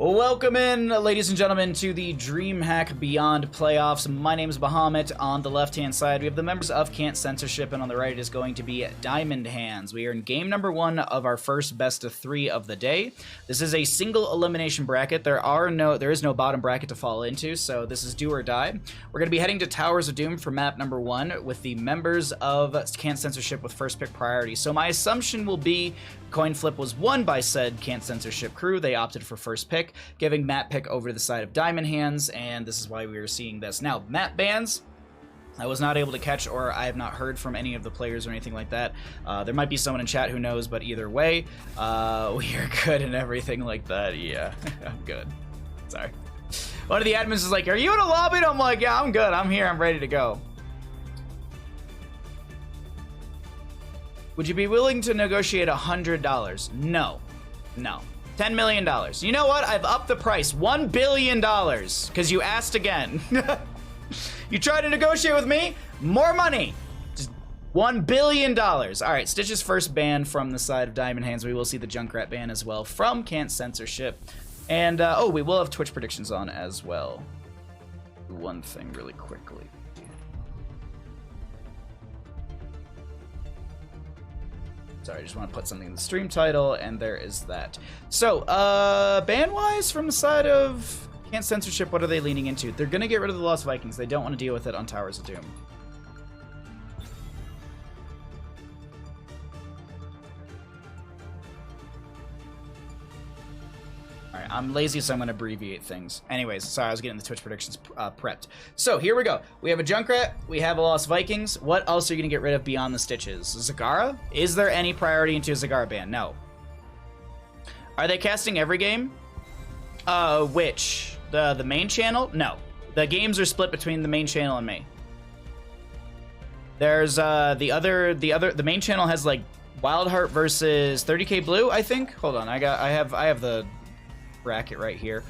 Welcome in, ladies and gentlemen, to the DreamHack Beyond playoffs. My name is Bahamut. On the left-hand side, we have the members of Can't Censorship, and on the right is going to be Diamond Hands. We are in game number 1 of our first best of 3 of the day. This is a single elimination bracket. There is no bottom bracket to fall into, so this is do or die. We're going to be heading to Towers of Doom for map number 1 with the members of Can't Censorship with first pick priority. So my assumption will be coin flip was won by said Can't Censorship crew. They opted for first pick, giving map pick over to the side of Diamond Hands, and this is why we are seeing this. Now, map bans, I was not able to catch, or I have not heard from any of the players or anything like that. There might be someone in chat who knows, but either way, we are good and everything like that. Yeah, I'm good. Sorry. One of the admins is like, are you in a lobby? And I'm like, yeah, I'm good. I'm here. I'm ready to go. Would you be willing to negotiate $100? No. No. $10 million. You know what? I've upped the price. $1 billion. Because you asked again. You try to negotiate with me? More money. Just $1 billion. Alright, Stitch's first ban from the side of Diamond Hands. We will see the Junkrat ban as well from Can't Censorship. And, oh, we will have Twitch predictions on as well. One thing really quickly. Sorry, I just want to put something in the stream title, and there is that. So, ban-wise, from the side of Can't Censorship, what are they leaning into? They're going to get rid of the Lost Vikings. They don't want to deal with it on Towers of Doom. Alright, I'm lazy, so I'm going to abbreviate things. Anyways, sorry, I was getting the Twitch predictions prepped. So, here we go. We have a Junkrat, we have a Lost Vikings. What else are you going to get rid of beyond the Stitches? Zagara? Is there any priority into a Zagara ban? No. Are they casting every game? Which? The main channel? No. The games are split between the main channel and me. There's, the main channel has, like, Wildheart versus 30k Blue, I think? Hold on, I have the bracket right here.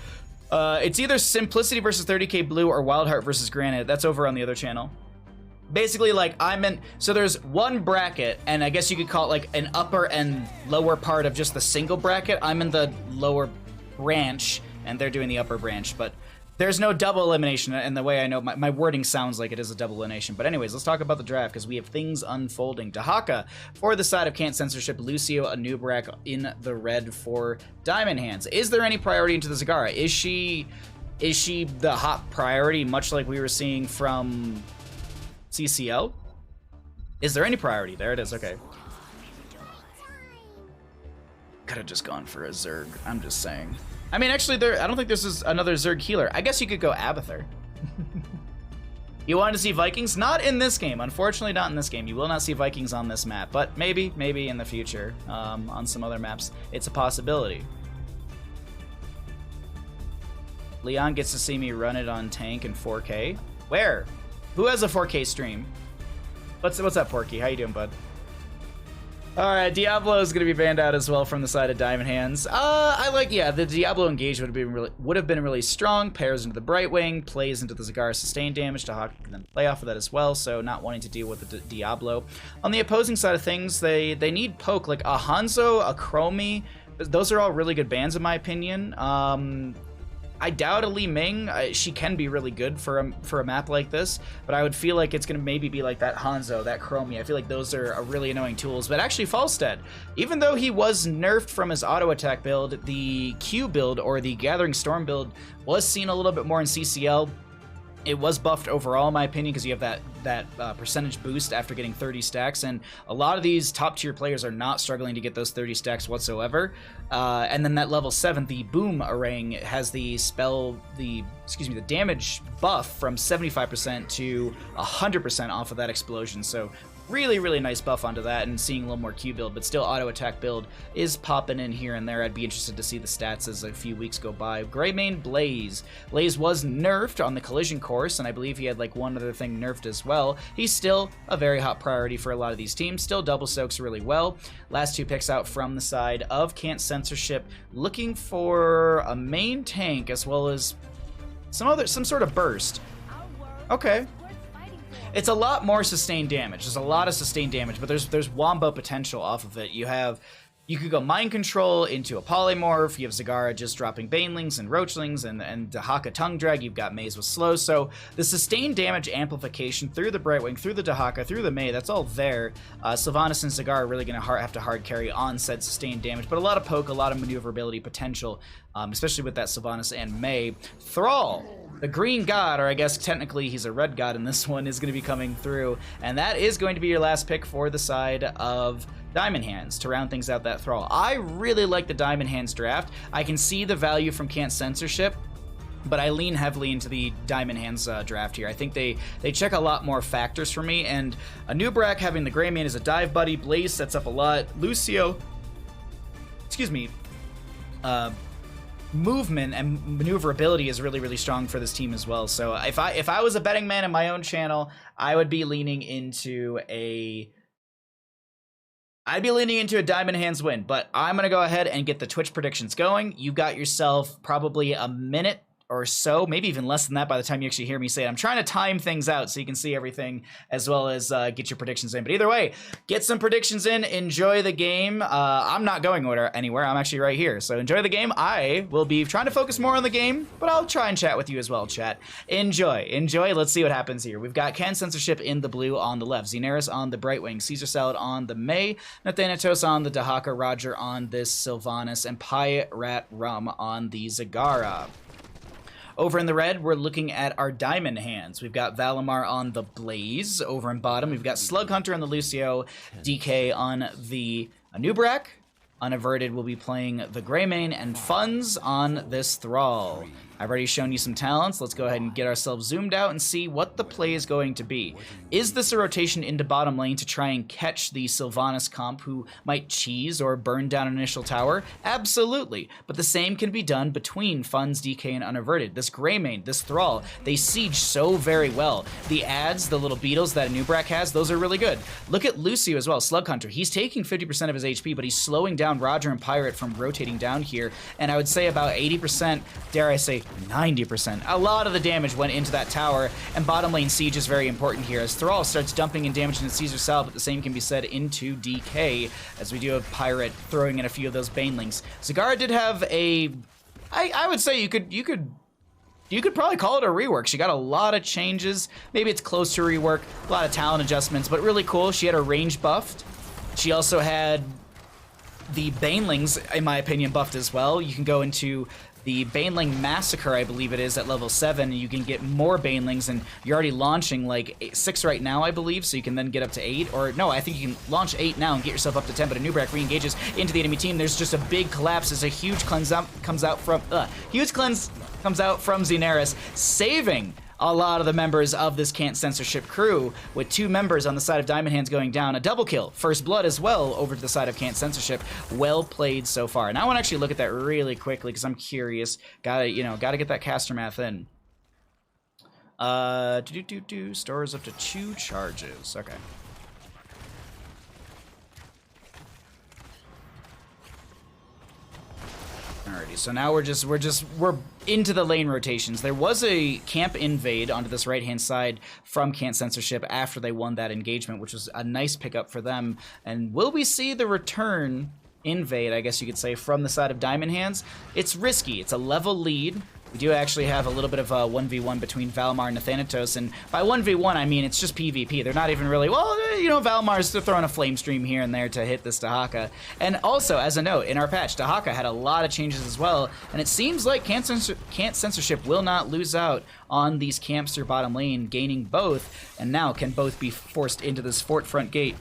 It's either Simplicity versus 30k Blue or Wildheart versus Granite. That's over on the other channel. Basically, like, so there's one bracket, and I guess you could call it like an upper and lower part of just the single bracket. I'm in the lower branch, and they're doing the upper branch, but there's no double elimination, and the way I know, my wording sounds like it is a double elimination. But anyways, let's talk about the draft, because we have things unfolding. Dahaka for the side of Can't Censorship, Lucio Anubrak in the red for Diamond Hands. Is there any priority into the Zagara? Is she the hot priority, much like we were seeing from CCL? Is there any priority? There it is, okay. Could have just gone for a Zerg, I'm just saying. I mean, actually, I don't think this is another Zerg healer. I guess you could go Abathur. You wanted to see Vikings? Not in this game. Unfortunately, not in this game. You will not see Vikings on this map, but maybe in the future, on some other maps. It's a possibility. Leon gets to see me run it on tank in 4K. Where? Who has a 4K stream? What's up, Porky? How you doing, bud? Alright, Diablo is going to be banned out as well from the side of Diamond Hands. The Diablo engage would have been really strong. Pairs into the Brightwing, plays into the Zagara sustain damage to Hawk and then play off of that as well, so not wanting to deal with the Diablo. On the opposing side of things, they need poke, like a Hanzo, a Chromie. Those are all really good bans in my opinion. I doubt a Li Ming. She can be really good for a map like this, but I would feel like it's going to maybe be like that Hanzo, that Chromie. I feel like those are really annoying tools. But actually, Falstead, even though he was nerfed from his auto attack build, the Q build or the Gathering Storm build was seen a little bit more in CCL. It was buffed overall, in my opinion, because you have that percentage boost after getting 30 stacks, and a lot of these top-tier players are not struggling to get those 30 stacks whatsoever. And then that level 7, the Boom Orang, has the the damage buff from 75% to 100% off of that explosion. So really, really nice buff onto that, and seeing a little more Q build, but still auto attack build is popping in here and there. I'd be interested to see the stats as a few weeks go by. Greymane Blaze. Blaze was nerfed on the collision course, and I believe he had like one other thing nerfed as well. He's still a very hot priority for a lot of these teams. Still double soaks really well. Last 2 picks out from the side of Can't Censorship, looking for a main tank as well as some sort of burst. Okay. It's a lot more sustained damage. There's a lot of sustained damage, but there's wombo potential off of it. You have You could go Mind Control into a Polymorph. You have Zagara just dropping Banelings and Roachlings and Dahaka Tongue Drag. You've got Maze with Slow. So the sustained damage amplification through the Brightwing, through the Dahaka, through the May, that's all there. Sylvanas and Zagara are really going to have to hard carry on said sustained damage, but a lot of poke, a lot of maneuverability potential, especially with that Sylvanas and May. Thrall, the green god, or I guess technically he's a red god in this one, is going to be coming through, and that is going to be your last pick for the side of Diamond Hands to round things out that Thrall. I really like the Diamond Hands draft. I can see the value from Can't Censorship, but I lean heavily into the Diamond Hands draft here. I think they check a lot more factors for me, and a Nubrak having the Greymane as a dive buddy, Blaze sets up a lot. Lucio, excuse me, movement and maneuverability is really, really strong for this team as well. So if I was a betting man in my own channel, I would be leaning into a Diamond Hands win, but I'm going to go ahead and get the Twitch predictions going. You got yourself probably a minute or so, maybe even less than that by the time you actually hear me say it. I'm trying to time things out so you can see everything as well as get your predictions in. But either way, get some predictions in, enjoy the game. I'm not going anywhere, I'm actually right here. So enjoy the game. I will be trying to focus more on the game, but I'll try and chat with you as well, chat. Enjoy, let's see what happens here. We've got Can Censorship in the blue on the left, Xenaris on the Brightwing, Caesar Salad on the May, Nathanatos on the Dahaka, Roger on this Sylvanas, and Pirate Rum on the Zagara. Over in the red, we're looking at our Diamond Hands. We've got Valimar on the Blaze. Over in bottom, we've got Slug Hunter on the Lucio, DK on the Anubrak. Unaverted will be playing the Greymane, and Funds on this Thrall. I've already shown you some talents. Let's go ahead and get ourselves zoomed out and see what the play is going to be. Is this a rotation into bottom lane to try and catch the Sylvanas comp who might cheese or burn down an initial tower? Absolutely. But the same can be done between Funds, DK, and Unaverted. This Greymane, this Thrall, they siege so very well. The ads, the little beetles that Anubrak has, those are really good. Look at Lucio as well, Slug Hunter. He's taking 50% of his HP, but he's slowing down Roger and Pirate from rotating down here. And I would say about 80%, dare I say 90%. A lot of the damage went into that tower, and bottom lane siege is very important here as Thrall starts dumping in damage into Caesar Salve, but the same can be said into DK, as we do have Pirate throwing in a few of those Banelings. Zagara did have a... I would say you could probably call it a rework. She got a lot of changes. Maybe it's close to a rework. A lot of talent adjustments, but really cool. She had her range buffed. She also had the Banelings, in my opinion, buffed as well. You can go into the Baneling Massacre, I believe it is, at level 7. You can get more Banelings, and you're already launching like 6 right now, I believe, so you can then get up to 8. Or, no, I think you can launch 8 now and get yourself up to 10, but Anubrak re-engages into the enemy team. There's just a big collapse as a huge cleanse comes out from Xenaris, saving a lot of the members of this Can't Censorship crew, with 2 members on the side of Diamond Hands going down. A double kill, First Blood as well, over to the side of Can't Censorship. Well played so far. And I want to actually look at that really quickly because I'm curious. Gotta get that caster math in. Stores up to 2 charges. Okay. Alrighty, so now we're into the lane rotations. There was a camp invade onto this right-hand side from Can't Censorship after they won that engagement, which was a nice pickup for them. And will we see the return invade, I guess you could say, from the side of Diamond Hands? It's risky. It's a level lead. We do actually have a little bit of a 1v1 between Valimar and Nathanatos, and by 1v1, I mean it's just PvP. They're not even really, well, you know, Valimar's throwing a flame stream here and there to hit this Dahaka. And also, as a note, in our patch, Dahaka had a lot of changes as well, and it seems like Can't Censorship will not lose out on these camps through bottom lane, gaining both, and now can both be forced into this fort front gate.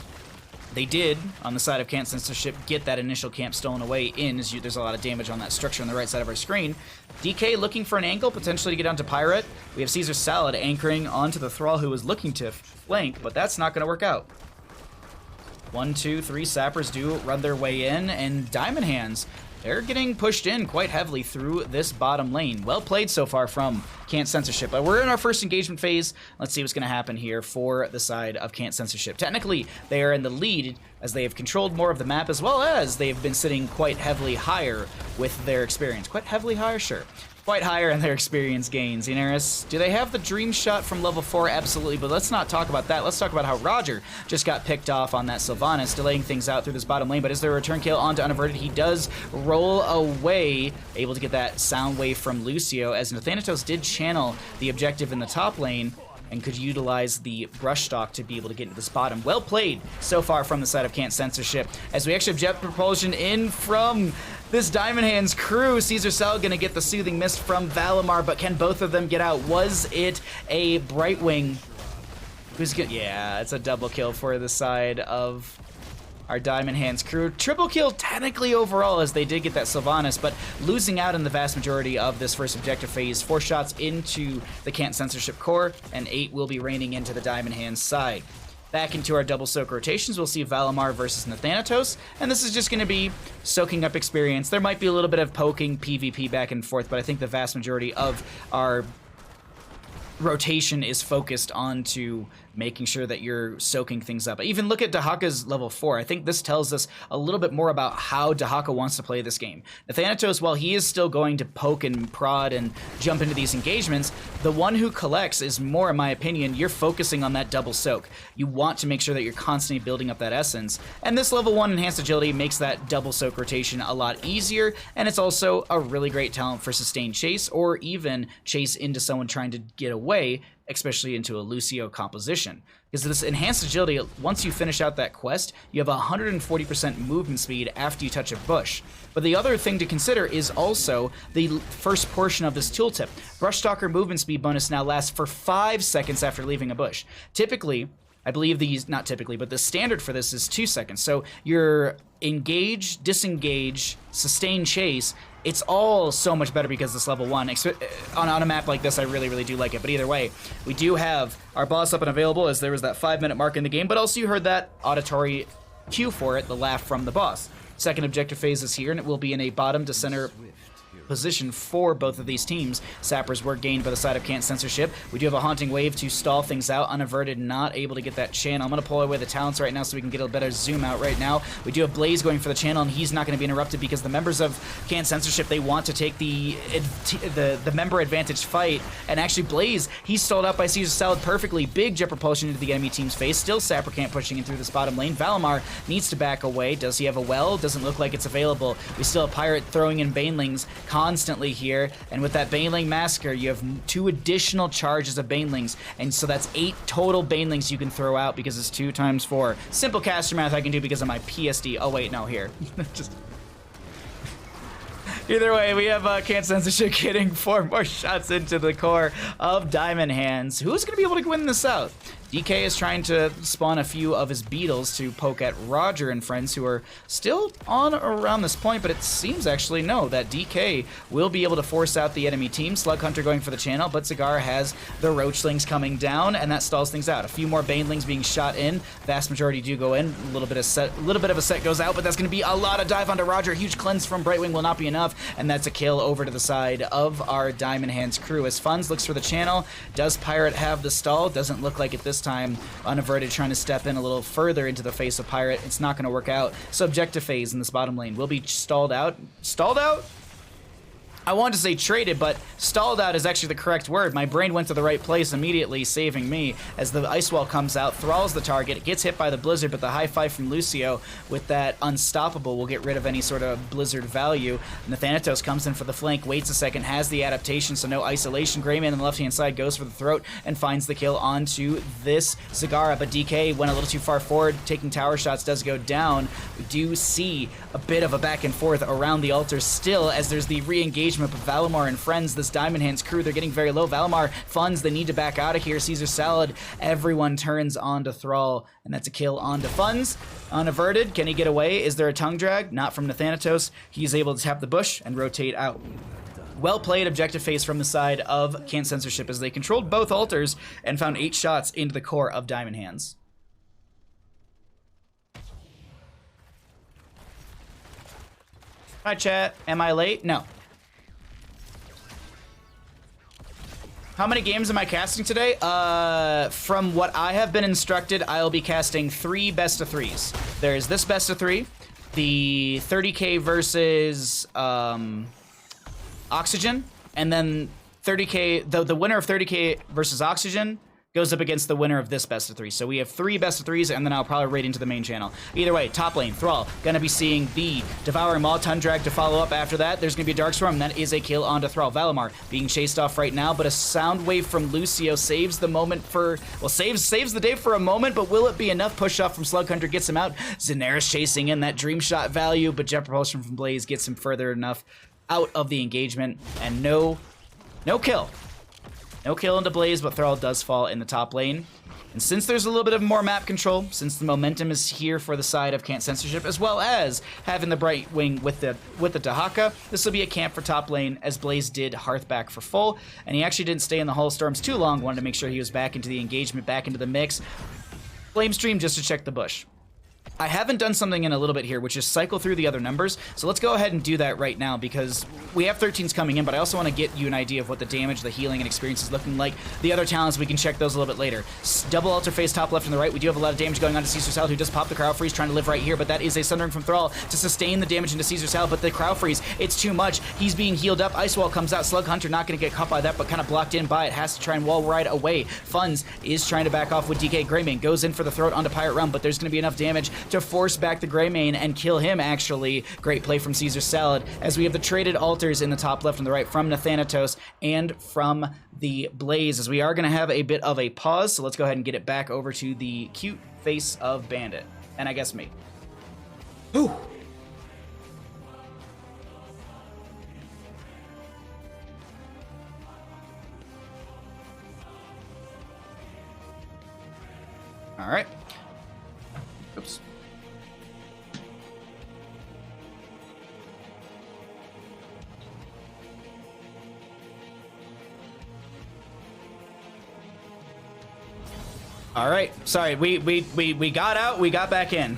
They did, on the side of Can't Censorship, get that initial camp stolen away in, as there's a lot of damage on that structure on the right side of our screen. DK looking for an angle, potentially to get onto Pirate. We have Caesar Salad anchoring onto the Thrall, who was looking to flank, but that's not going to work out. 1, 2, 3 sappers do run their way in, and Diamond Hands, they're getting pushed in quite heavily through this bottom lane. Well played so far from Can't Censorship. But we're in our first engagement phase. Let's see what's going to happen here for the side of Can't Censorship. Technically, they are in the lead as they have controlled more of the map, as well as they have been sitting quite heavily higher with their experience. Quite heavily higher? Sure. Quite higher in their experience gains. Inaris, do they have the dream shot from level 4? Absolutely, but let's not talk about that. Let's talk about how Roger just got picked off on that Sylvanas, delaying things out through this bottom lane, but is there a return kill onto Unaverted? He does roll away, able to get that sound wave from Lucio, as Nathanatos did channel the objective in the top lane, and could utilize the brush stock to be able to get into this bottom. Well played so far from the side of Can't Censorship, as we actually have jet propulsion in from this Diamond Hands crew. Caesar Cell gonna get the Soothing Mist from Valimar, but can both of them get out? Was it a Brightwing? Who's gonna... Yeah, it's a double kill for the side of our Diamond Hands crew. Triple kill technically overall, as they did get that Sylvanas, but losing out in the vast majority of this first objective phase. 4 shots into the Can't Censorship core, and 8 will be raining into the Diamond Hands side. Back into our double soak rotations, we'll see Valimar versus Nathanatos, and this is just going to be soaking up experience. There might be a little bit of poking PvP back and forth, but I think the vast majority of our rotation is focused onto making sure that you're soaking things up. Even look at Dahaka's level 4. I think this tells us a little bit more about how Dahaka wants to play this game. Nathanatos, while he is still going to poke and prod and jump into these engagements, the one who collects is more, in my opinion, you're focusing on that double soak. You want to make sure that you're constantly building up that essence, and this level 1 enhanced agility makes that double soak rotation a lot easier, and it's also a really great talent for sustained chase, or even chase into someone trying to get away, especially into a Lucio composition. Because this enhanced agility, once you finish out that quest, you have 140% movement speed after you touch a bush. But the other thing to consider is also the first portion of this tooltip. Brushstalker movement speed bonus now lasts for 5 seconds after leaving a bush. Typically, I believe these, not typically, but the standard for this is 2 seconds. So your engage, disengage, sustain chase, it's all so much better because this level 1. On a map like this, I really do like it. But either way, we do have our boss up and available, as there was that 5-minute mark in the game, but also you heard that auditory cue for it, the laugh from the boss. Second objective phase is here, and it will be in a bottom to center position for both of these teams. Sappers were gained by the side of Can't Censorship. We do have a Haunting Wave to stall things out. Unaverted, not able to get that channel. I'm going to pull away the talents right now so we can get a better zoom out right now. We do have Blaze going for the channel, and he's not going to be interrupted because the members of Can't Censorship, they want to take the member advantage fight, and actually Blaze, he's stalled out by Caesar Salad perfectly. Big jet propulsion into the enemy team's face. Still Sapper can't pushing in through this bottom lane. Valimar needs to back away. Does he have a well? Doesn't look like it's available. We still have Pirate throwing in Banelings constantly here, and with that Baneling Massacre, you have 2 additional charges of Banelings, and so that's 8 total Banelings you can throw out because it's 2 times 4. Simple caster math I can do because of my PSD. Oh wait, no, here. Just... Either way, we have Can't Censorship getting 4 more shots into the core of Diamond Hands. Who's going to be able to win this out? DK is trying to spawn a few of his beetles to poke at Roger and friends, who are still on around this point, but it seems actually no, that DK will be able to force out the enemy team. Slug Hunter going for the channel, but Zagara has the Roachlings coming down, and that stalls things out. A few more Banelings being shot in. Vast majority do go in. A little bit of a set goes out, but that's going to be a lot of dive onto Roger. Huge cleanse from Brightwing will not be enough, and that's a kill over to the side of our Diamond Hands crew. As Funds looks for the channel, does Pirate have the stall? Doesn't look like it this time. Unaverted trying to step in a little further into the face of Pirate. It's not going to work out. So objective phase in this bottom lane will be stalled out. Stalled out? I wanted to say traded, but stalled out is actually the correct word. My brain went to the right place immediately, saving me as the Ice Wall comes out, thralls the target. It gets hit by the Blizzard, but the high five from Lucio with that Unstoppable will get rid of any sort of Blizzard value. Nathanatos comes in for the flank, waits a second, has the adaptation, so no isolation. Greyman on the left-hand side goes for the throat and finds the kill onto this Zagara, but DK went a little too far forward, taking tower shots, does go down. We do see a bit of a back and forth around the altar still, as there's the re-engagement with Valimar and friends. This Diamond Hands crew, they're getting very low. Valimar Funds, they need to back out of here. Caesar Salad, everyone turns onto Thrall, and that's a kill onto Funds. Unaverted, can he get away? Is there a tongue drag? Not from Nathanatos. He's able to tap the bush and rotate out. Well played objective phase from the side of Can't Censorship, as they controlled both altars and found 8 shots into the core of Diamond Hands. Hi chat, am I late? No. How many games am I casting today? From what I have been instructed, I'll be casting 3 best of 3s. There's this best of 3, the 30k versus Oxygen, and then 30k. The winner of 30k versus Oxygen goes up against the winner of this best of 3. So we have 3 best of 3s, and then I'll probably raid into the main channel. Either way, top lane, Thrall, gonna be seeing the Devouring Maw, Tundrag to follow up after that. There's gonna be a Darkstorm, and that is a kill onto Thrall. Valimar being chased off right now, but a Sound Wave from Lucio saves the moment for, well, saves the day for a moment, but will it be enough? Push off from Slug Hunter gets him out. Xanaris chasing in that Dream Shot value, but Jet Propulsion from Blaze gets him further enough out of the engagement, and no kill. No kill into Blaze, but Thrall does fall in the top lane. And since there's a little bit of more map control, since the momentum is here for the side of Can't Censorship, as well as having the Bright Wing with the Dahaka, this will be a camp for top lane, as Blaze did Hearth back for full, and he actually didn't stay in the Hall of Storms too long, wanted to make sure he was back into the engagement, back into the mix. Flame Stream just to check the bush. I haven't done something in a little bit here, which is cycle through the other numbers. So let's go ahead and do that right now, because we have 13s coming in, but I also want to get you an idea of what the damage, the healing, and experience is looking like. The other talents, we can check those a little bit later. Double altar phase, top left and the right. We do have a lot of damage going on to Caesar Salad, who does pop the Crowd Freeze, trying to live right here, but that is a Sundering from Thrall to sustain the damage into Caesar Salad, but the Crowd Freeze, it's too much. He's being healed up. Ice Wall comes out. Slug Hunter not going to get caught by that, but kind of blocked in by it. Has to try and wall ride away. Funds is trying to back off with DK. Greymane goes in for the throat onto Pirate Realm, but there's going to be enough damage to force back the Greymane and kill him, actually. Great play from Caesar Salad, as we have the traded altars in the top left and the right from Nathanatos and from the Blaze, as we are going to have a bit of a pause, so let's go ahead and get it back over to the cute face of Bandit, and I guess me. Whew. All right. Oops. All right, sorry, we got out, we got back in.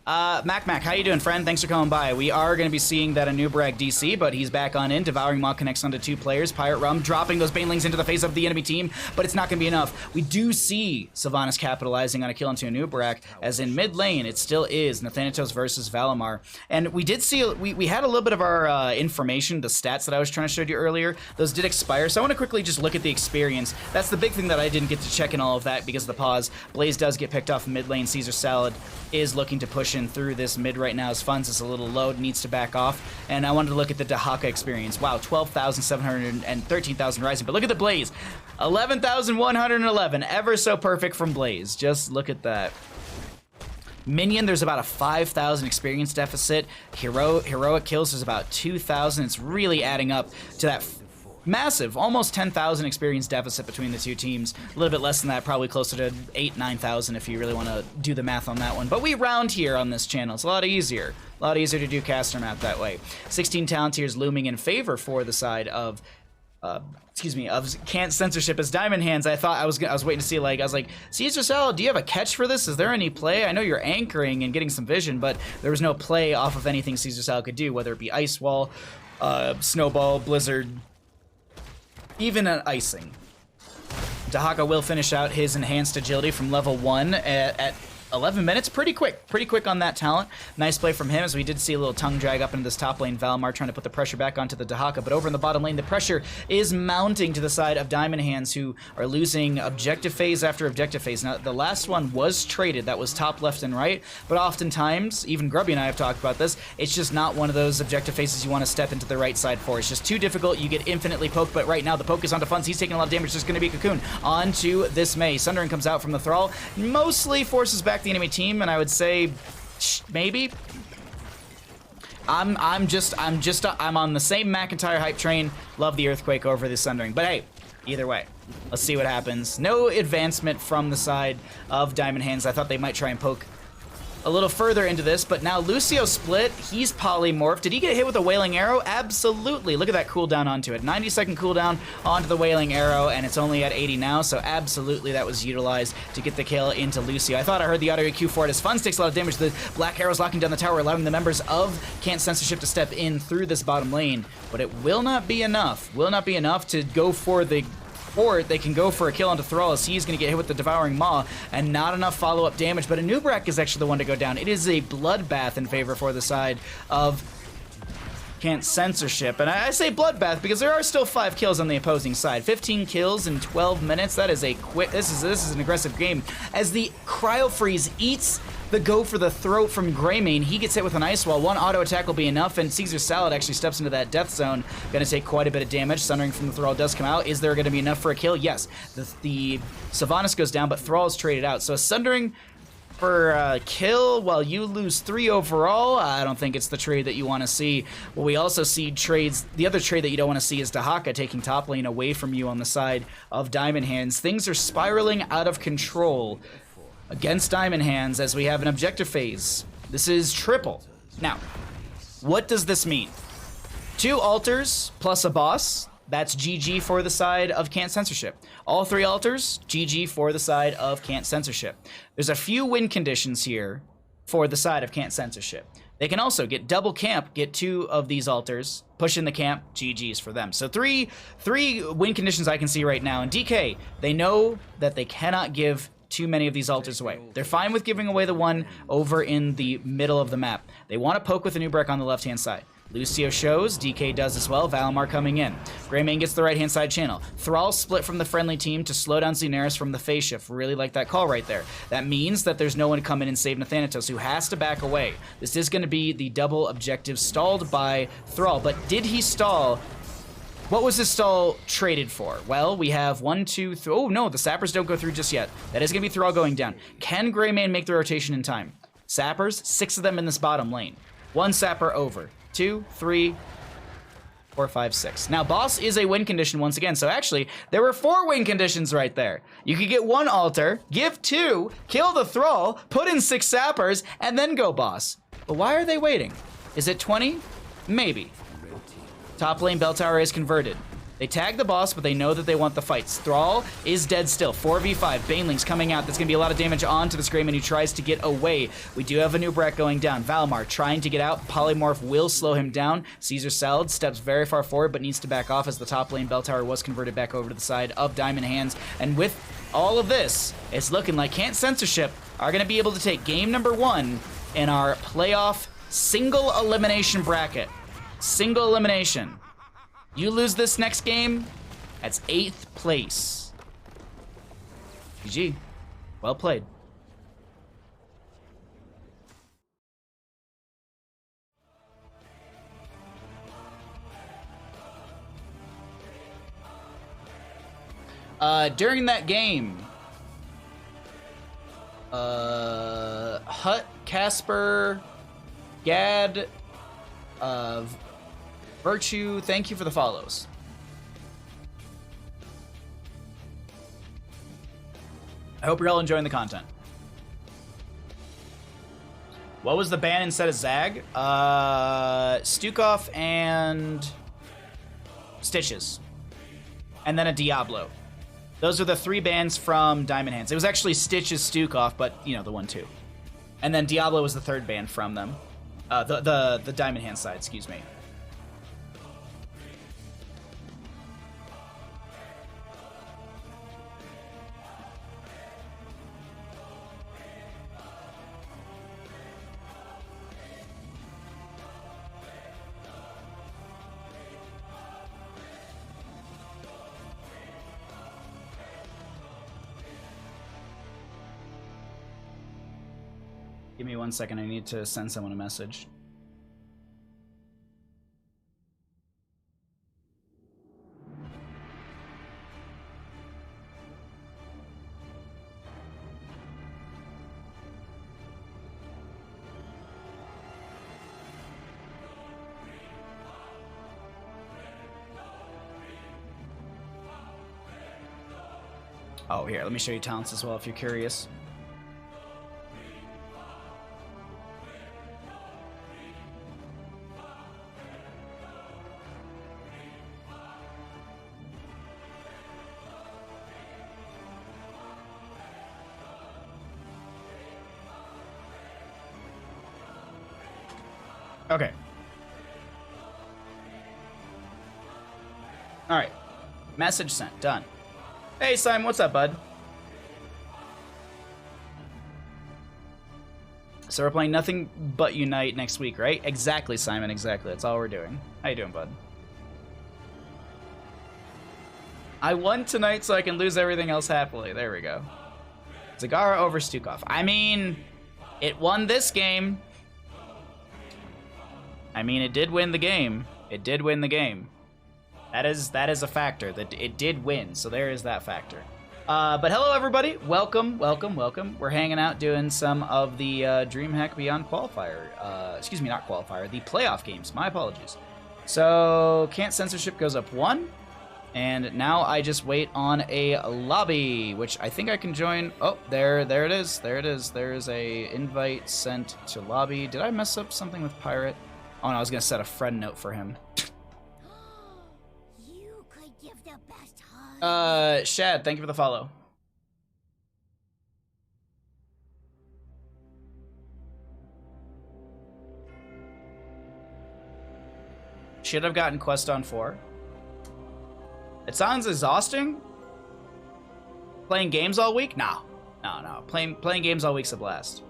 Mac, how you doing, friend? Thanks for coming by. We are going to be seeing that Anubarak DC, but he's back on in. Devouring Maw connects onto 2 players. Pirate Realm dropping those Banelings into the face of the enemy team, but it's not going to be enough. We do see Sylvanas capitalizing on a kill onto Anubarak, as in mid lane, it still is Nathanatos versus Valimar. And we did see, we had a little bit of our information, the stats that I was trying to show you earlier. Those did expire, so I want to quickly just look at the experience. That's the big thing that I didn't get to check in all of that because of the pause. Blaze does get picked off in mid lane. Caesar Salad is looking to push in through this mid right now. His Funds is a little low, needs to back off. And I wanted to look at the Dahaka experience. Wow, 12,700 and 13,000 rising. But look at the Blaze, 11,111. Ever so perfect from Blaze. Just look at that. Minion, there's about a 5,000 experience deficit. Heroic kills, there's about 2,000. It's really adding up to that massive, almost 10,000 experience deficit between the two teams. A little bit less than that, probably closer to 9,000 if you really want to do the math on that one. But we round here on this channel. It's a lot easier. A lot easier to do caster math that way. 16 talent tiers looming in favor for the side of of Can't Censorship as Diamond Hands. I was waiting to see, like, I was like, Caesar Salad, do you have a catch for this? Is there any play? I know you're anchoring and getting some vision, but there was no play off of anything Caesar Salad could do, whether it be Ice Wall, Snowball, Blizzard, even an icing. Dahaka will finish out his enhanced agility from level 1 at 11 minutes. Pretty quick on that talent. Nice play from him, as we did see a little tongue drag up into this top lane. Valimar trying to put the pressure back onto the Dahaka, but over in the bottom lane, the pressure is mounting to the side of Diamond Hands, who are losing objective phase after objective phase. Now, the last one was traded. That was top left and right, but oftentimes, even Grubby and I have talked about this, it's just not one of those objective phases you want to step into the right side for. It's just too difficult. You get infinitely poked, but right now the poke is onto Funds. He's taking a lot of damage. There's going to be a Cocoon onto this Mei. Sundering comes out from the Thrall, mostly forces back the enemy team, and I would say maybe I'm on the same McIntyre hype train. Love the Earthquake over the Sundering, but hey, either way, let's see what happens. No advancement from the side of Diamond Hands. I thought they might try and poke a little further into this, but now Lucio split. He's polymorphed. Did he get hit with a Wailing Arrow? Absolutely. Look at that cooldown onto it. 90-second cooldown onto the Wailing Arrow, and it's only at 80 now, so absolutely that was utilized to get the kill into Lucio. I thought I heard the auto EQ for it. As Funz takes a lot of damage, the Black Arrow's locking down the tower, allowing the members of Can't Censorship to step in through this bottom lane, but it will not be enough. Will not be enough to go for the fort. They can go for a kill onto Thrall as he's going to get hit with the Devouring Maw, and not enough follow-up damage, but Anub'arak is actually the one to go down. It is a bloodbath in favor for the side of Can't Censorship, and I say bloodbath because there are still 5 kills on the opposing side. 15 kills in 12 minutes. That is a quick. This is an aggressive game. As the Cryo Freeze eats the go for the throat from Greymane, he gets hit with an Ice Wall. One auto attack will be enough, and Caesar Salad actually steps into that death zone. Going to take quite a bit of damage. Sundering from the Thrall does come out. Is there going to be enough for a kill? Yes. The Sylvanas goes down, but Thrall is traded out. So a Sundering for a kill while you lose 3 overall, I don't think it's the trade that you want to see. Well, we also see trades. The other trade that you don't want to see is Dahaka taking top lane away from you on the side of Diamond Hands. Things are spiraling out of control against Diamond Hands as we have an objective phase. This is triple. Now, what does this mean? 2 altars plus a boss. That's GG for the side of Can't Censorship. All 3 altars, GG for the side of Can't Censorship. There's a few win conditions here for the side of Can't Censorship. They can also get double camp, get 2 of these altars, push in the camp, GG's for them. So three win conditions I can see right now. And DK, they know that they cannot give too many of these altars away. They're fine with giving away the one over in the middle of the map. They want to poke with a Anub'arak on the left-hand side. Lucio shows, DK does as well, Valimar coming in. Greymane gets the right-hand side channel. Thrall split from the friendly team to slow down Xenaris from the phase shift. Really like that call right there. That means that there's no one to come in and save Nathanatos, who has to back away. This is going to be the double objective stalled by Thrall, but did he stall? What was this stall traded for? Well, we have 1, 2, 3. Oh no, the Sappers don't go through just yet. That is going to be Thrall going down. Can Greymane make the rotation in time? Sappers, 6 of them in this bottom lane. 1 Sapper over. 2, 3, 4, 5, 6. Now, boss is a win condition once again. So actually, there were 4 win conditions right there. You could get 1 altar, give 2, kill the Thrall, put in 6 Sappers, and then go boss. But why are they waiting? Is it 20? Maybe. Top lane bell tower is converted. They tag the boss, but they know that they want the fights. Thrall is dead still. 4v5. Baneling's coming out. That's going to be a lot of damage onto this Greymane who tries to get away. We do have a Anub'arak going down. Valimar trying to get out. Polymorph will slow him down. Caesar Salad steps very far forward, but needs to back off as the top lane bell tower was converted back over to the side of Diamond Hands. And with all of this, it's looking like Can't Censorship are going to be able to take game number 1 in our playoff single elimination bracket. Single elimination. You lose this next game, that's 8th place. GG. Well played. During that game, Hut, Casper, Gad, Virtue, thank you for the follows. I hope you're all enjoying the content. What was the ban instead of Zag? Stukov and Stitches. And then a Diablo. Those are the 3 bans from Diamond Hands. It was actually Stitches, Stukov, but, you know, the 1, 2. And then Diablo was the 3rd ban from them. The Diamond Hands side, excuse me. Give me 1 second, I need to send someone a message. Oh, here, let me show you talents as well if you're curious. All right. Message sent. Done. Hey, Simon. What's up, bud? So we're playing Nothing But Unite next week, right? Exactly, Simon. Exactly. That's all we're doing. How you doing, bud? I won tonight so I can lose everything else happily. There we go. Zagara over Stukov. I mean, it won this game. I mean, it did win the game. It did win the game. That is a factor. That it did win. So there is that factor. But hello, everybody. Welcome, welcome, welcome. We're hanging out doing some of the DreamHack Beyond qualifier. Excuse me, not qualifier. The playoff games. My apologies. So, can't censorship goes up 1. And now I just wait on a lobby, which I think I can join. Oh, there it is. There it is. There's a invite sent to lobby. Did I mess up something with Pirate? Oh, no, I was going to set a friend note for him. You could give the best hug. Shad, thank you for the follow. Should have gotten Quest on 4. It sounds exhausting. Playing games all week? No. No. Playing games all week's a blast.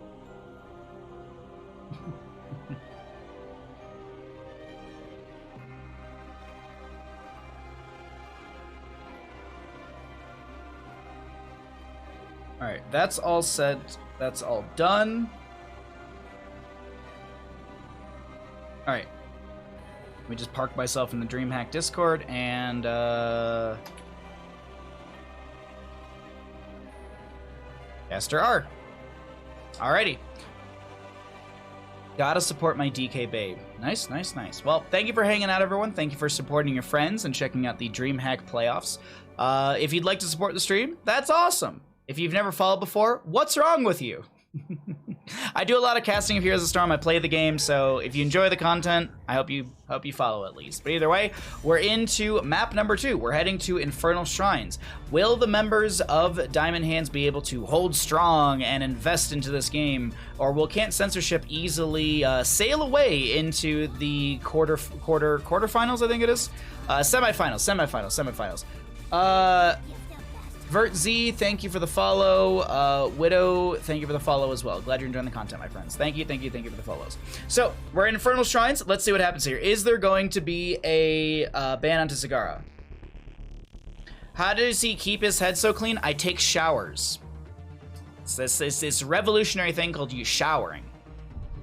Alright, that's all set. That's all done. Alright. Let me just park myself in the DreamHack Discord and Caster R. Alrighty. Gotta support my DK babe. Nice, nice, nice. Well, thank you for hanging out, everyone. Thank you for supporting your friends and checking out the DreamHack playoffs. If you'd like to support the stream, that's awesome. If you've never followed before, what's wrong with you? I do a lot of casting of Heroes of the Storm. I play the game, so if you enjoy the content, I hope you follow at least. But either way, we're into map number 2. We're heading to Infernal Shrines. Will the members of Diamond Hands be able to hold strong and invest into this game, or will Can't Censorship easily sail away into the quarterfinals? I think it is semifinals. Vert Z, thank you for the follow. Widow, thank you for the follow as well. Glad you're enjoying the content, my friends. Thank you for the follows. So, we're in Infernal Shrines. Let's see what happens here. Is there going to be a ban onto Zagara? How does he keep his head so clean? I take showers. It's this revolutionary thing called you showering,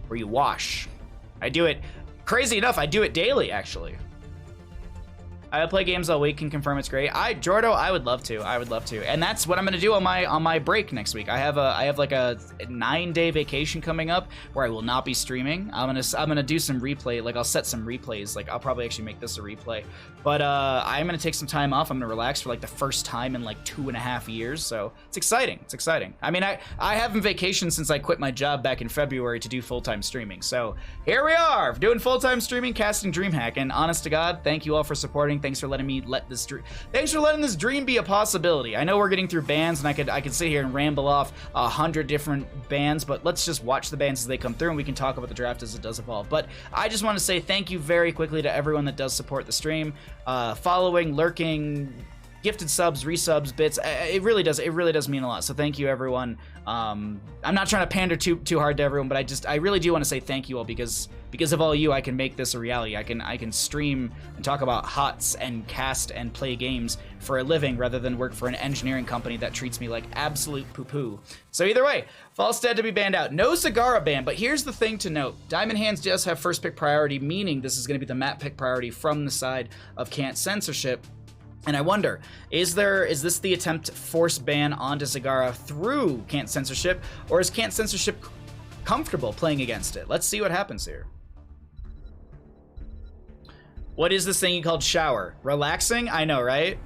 where you wash. I do it, crazy enough, I do it daily, actually. I play games all week, can confirm it's great. Jordo, I would love to. And that's what I'm gonna do on my break next week. I have like a 9-day vacation coming up where I will not be streaming. I'm gonna do some replay, like I'll set some replays. Like I'll probably actually make this a replay. But I'm gonna take some time off. I'm gonna relax for like the first time in like 2.5 years. So it's exciting. It's exciting. I mean, I haven't vacationed since I quit my job back in February to do full-time streaming. So here we are, doing full-time streaming, casting DreamHack. And honest to God, thank you all for supporting. Thanks for letting me Thanks for letting this dream be a possibility. I know we're getting through bans, and I could sit here and ramble off 100 different bans, but let's just watch the bans as they come through, and we can talk about the draft as it does evolve. But I just want to say thank you very quickly to everyone that does support the stream, following, lurking, gifted subs, resubs, bits. It really does mean a lot. So thank you, everyone. I'm not trying to pander too hard to everyone, but I really do want to say thank you all, because of all you, I can make this a reality. I can stream and talk about HOTS and cast and play games for a living rather than work for an engineering company that treats me like absolute poo-poo. So either way, Falstead to be banned out. No Zagara ban, but here's the thing to note. Diamond Hands does have first pick priority, meaning this is going to be the map pick priority from the side of Can't Censorship. And I wonder, is this the attempt to force ban onto Zagara through Can't Censorship, or is Can't Censorship comfortable playing against it? Let's see what happens here. What is this thing you called shower? Relaxing? I know, right?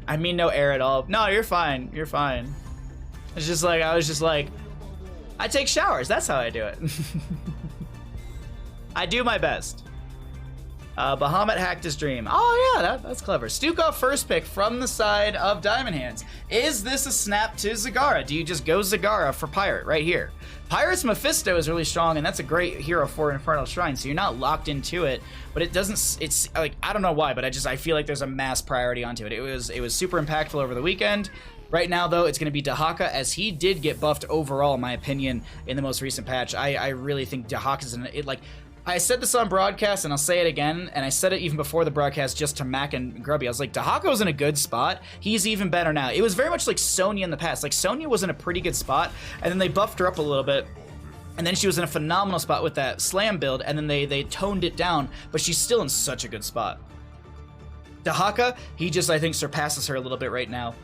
I mean no air at all. No, you're fine. You're fine. It's just like, I was just like, I take showers. That's how I do it. I do my best. Bahamut hacked his dream. Oh yeah, that's clever. Stukov first pick from the side of Diamond Hands. Is this a snap to Zagara? Do you just go Zagara for Pirate right here? Pirate's Mephisto is really strong, and that's a great hero for Infernal Shrine, so you're not locked into it, but it doesn't, it's like, I don't know why, but I feel like there's a mass priority onto it. It was super impactful over the weekend. Right now, though, it's going to be Dahaka, as he did get buffed overall, in my opinion, in the most recent patch. I really think Dahaka's I said this on broadcast, and I'll say it again, and I said it even before the broadcast just to Mac and Grubby. I was like, Dahako's in a good spot. He's even better now. It was very much like Sonya in the past. Like, Sonya was in a pretty good spot, and then they buffed her up a little bit, and then she was in a phenomenal spot with that slam build, and then they toned it down, but she's still in such a good spot. Dahaka, he just, I think, surpasses her a little bit right now.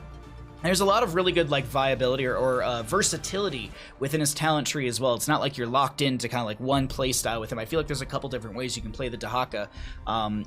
There's a lot of really good, like, viability or versatility within his talent tree as well. It's not like you're locked into kind of like one play style with him. I feel like there's a couple different ways you can play the Dahaka.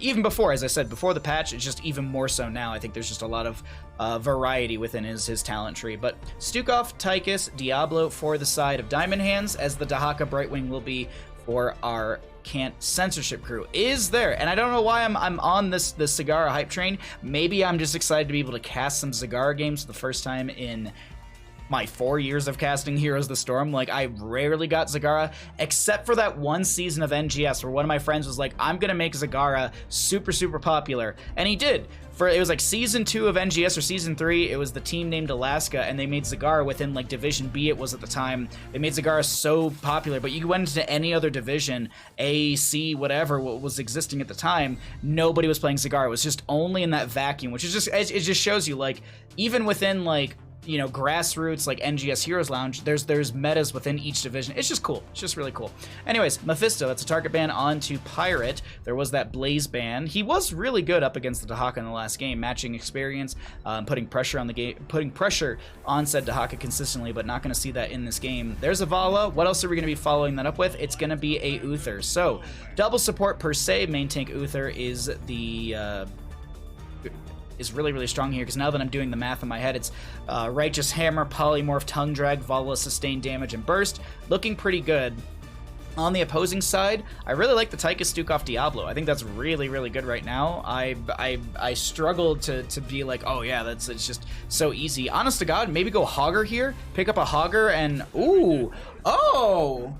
Even before, as I said, before the patch, it's just even more so now. I think there's just a lot of variety within his talent tree. But Stukov, Tychus, Diablo for the side of Diamond Hands, as the Dahaka Brightwing will be for our Can't Censorship crew is there. And I don't know why I'm on this Zagara hype train. Maybe I'm just excited to be able to cast some Zagara games for the first time in my 4 years of casting Heroes of the Storm. Like, I rarely got Zagara, except for that one season of NGS where one of my friends was like, I'm gonna make Zagara super popular, and he did. It was like season 2 of NGS or season 3, it was the team named Alaska, and they made Zagara within like Division B it was at the time. They made Zagara so popular, but you went into any other division, A, C, whatever, what was existing at the time, nobody was playing Zagara. It was just only in that vacuum, which is just, it just shows you, like, even within, like, you know, grassroots like NGS Heroes Lounge, there's metas within each division. It's just cool. It's just really cool. Anyways, Mephisto, that's a target ban onto Pirate. There was that Blaze ban. He was really good up against the Dahaka in the last game, matching experience, putting pressure on the game, putting pressure on said Dahaka consistently, but not going to see that in this game. There's a Vala. What else are we going to be following that up with? It's going to be a Uther. So double support per se. Main tank Uther is the is really strong here, because now that I'm doing the math in my head, it's Righteous Hammer, Polymorph, Tongue Drag, Vala, Sustained Damage, and Burst. Looking pretty good. On the opposing side, I really like the Tychus Stukov Diablo. I think that's really good right now. I struggled to be like, oh yeah, it's just so easy. Honest to God, maybe go Hogger here, pick up a Hogger, and ooh, oh,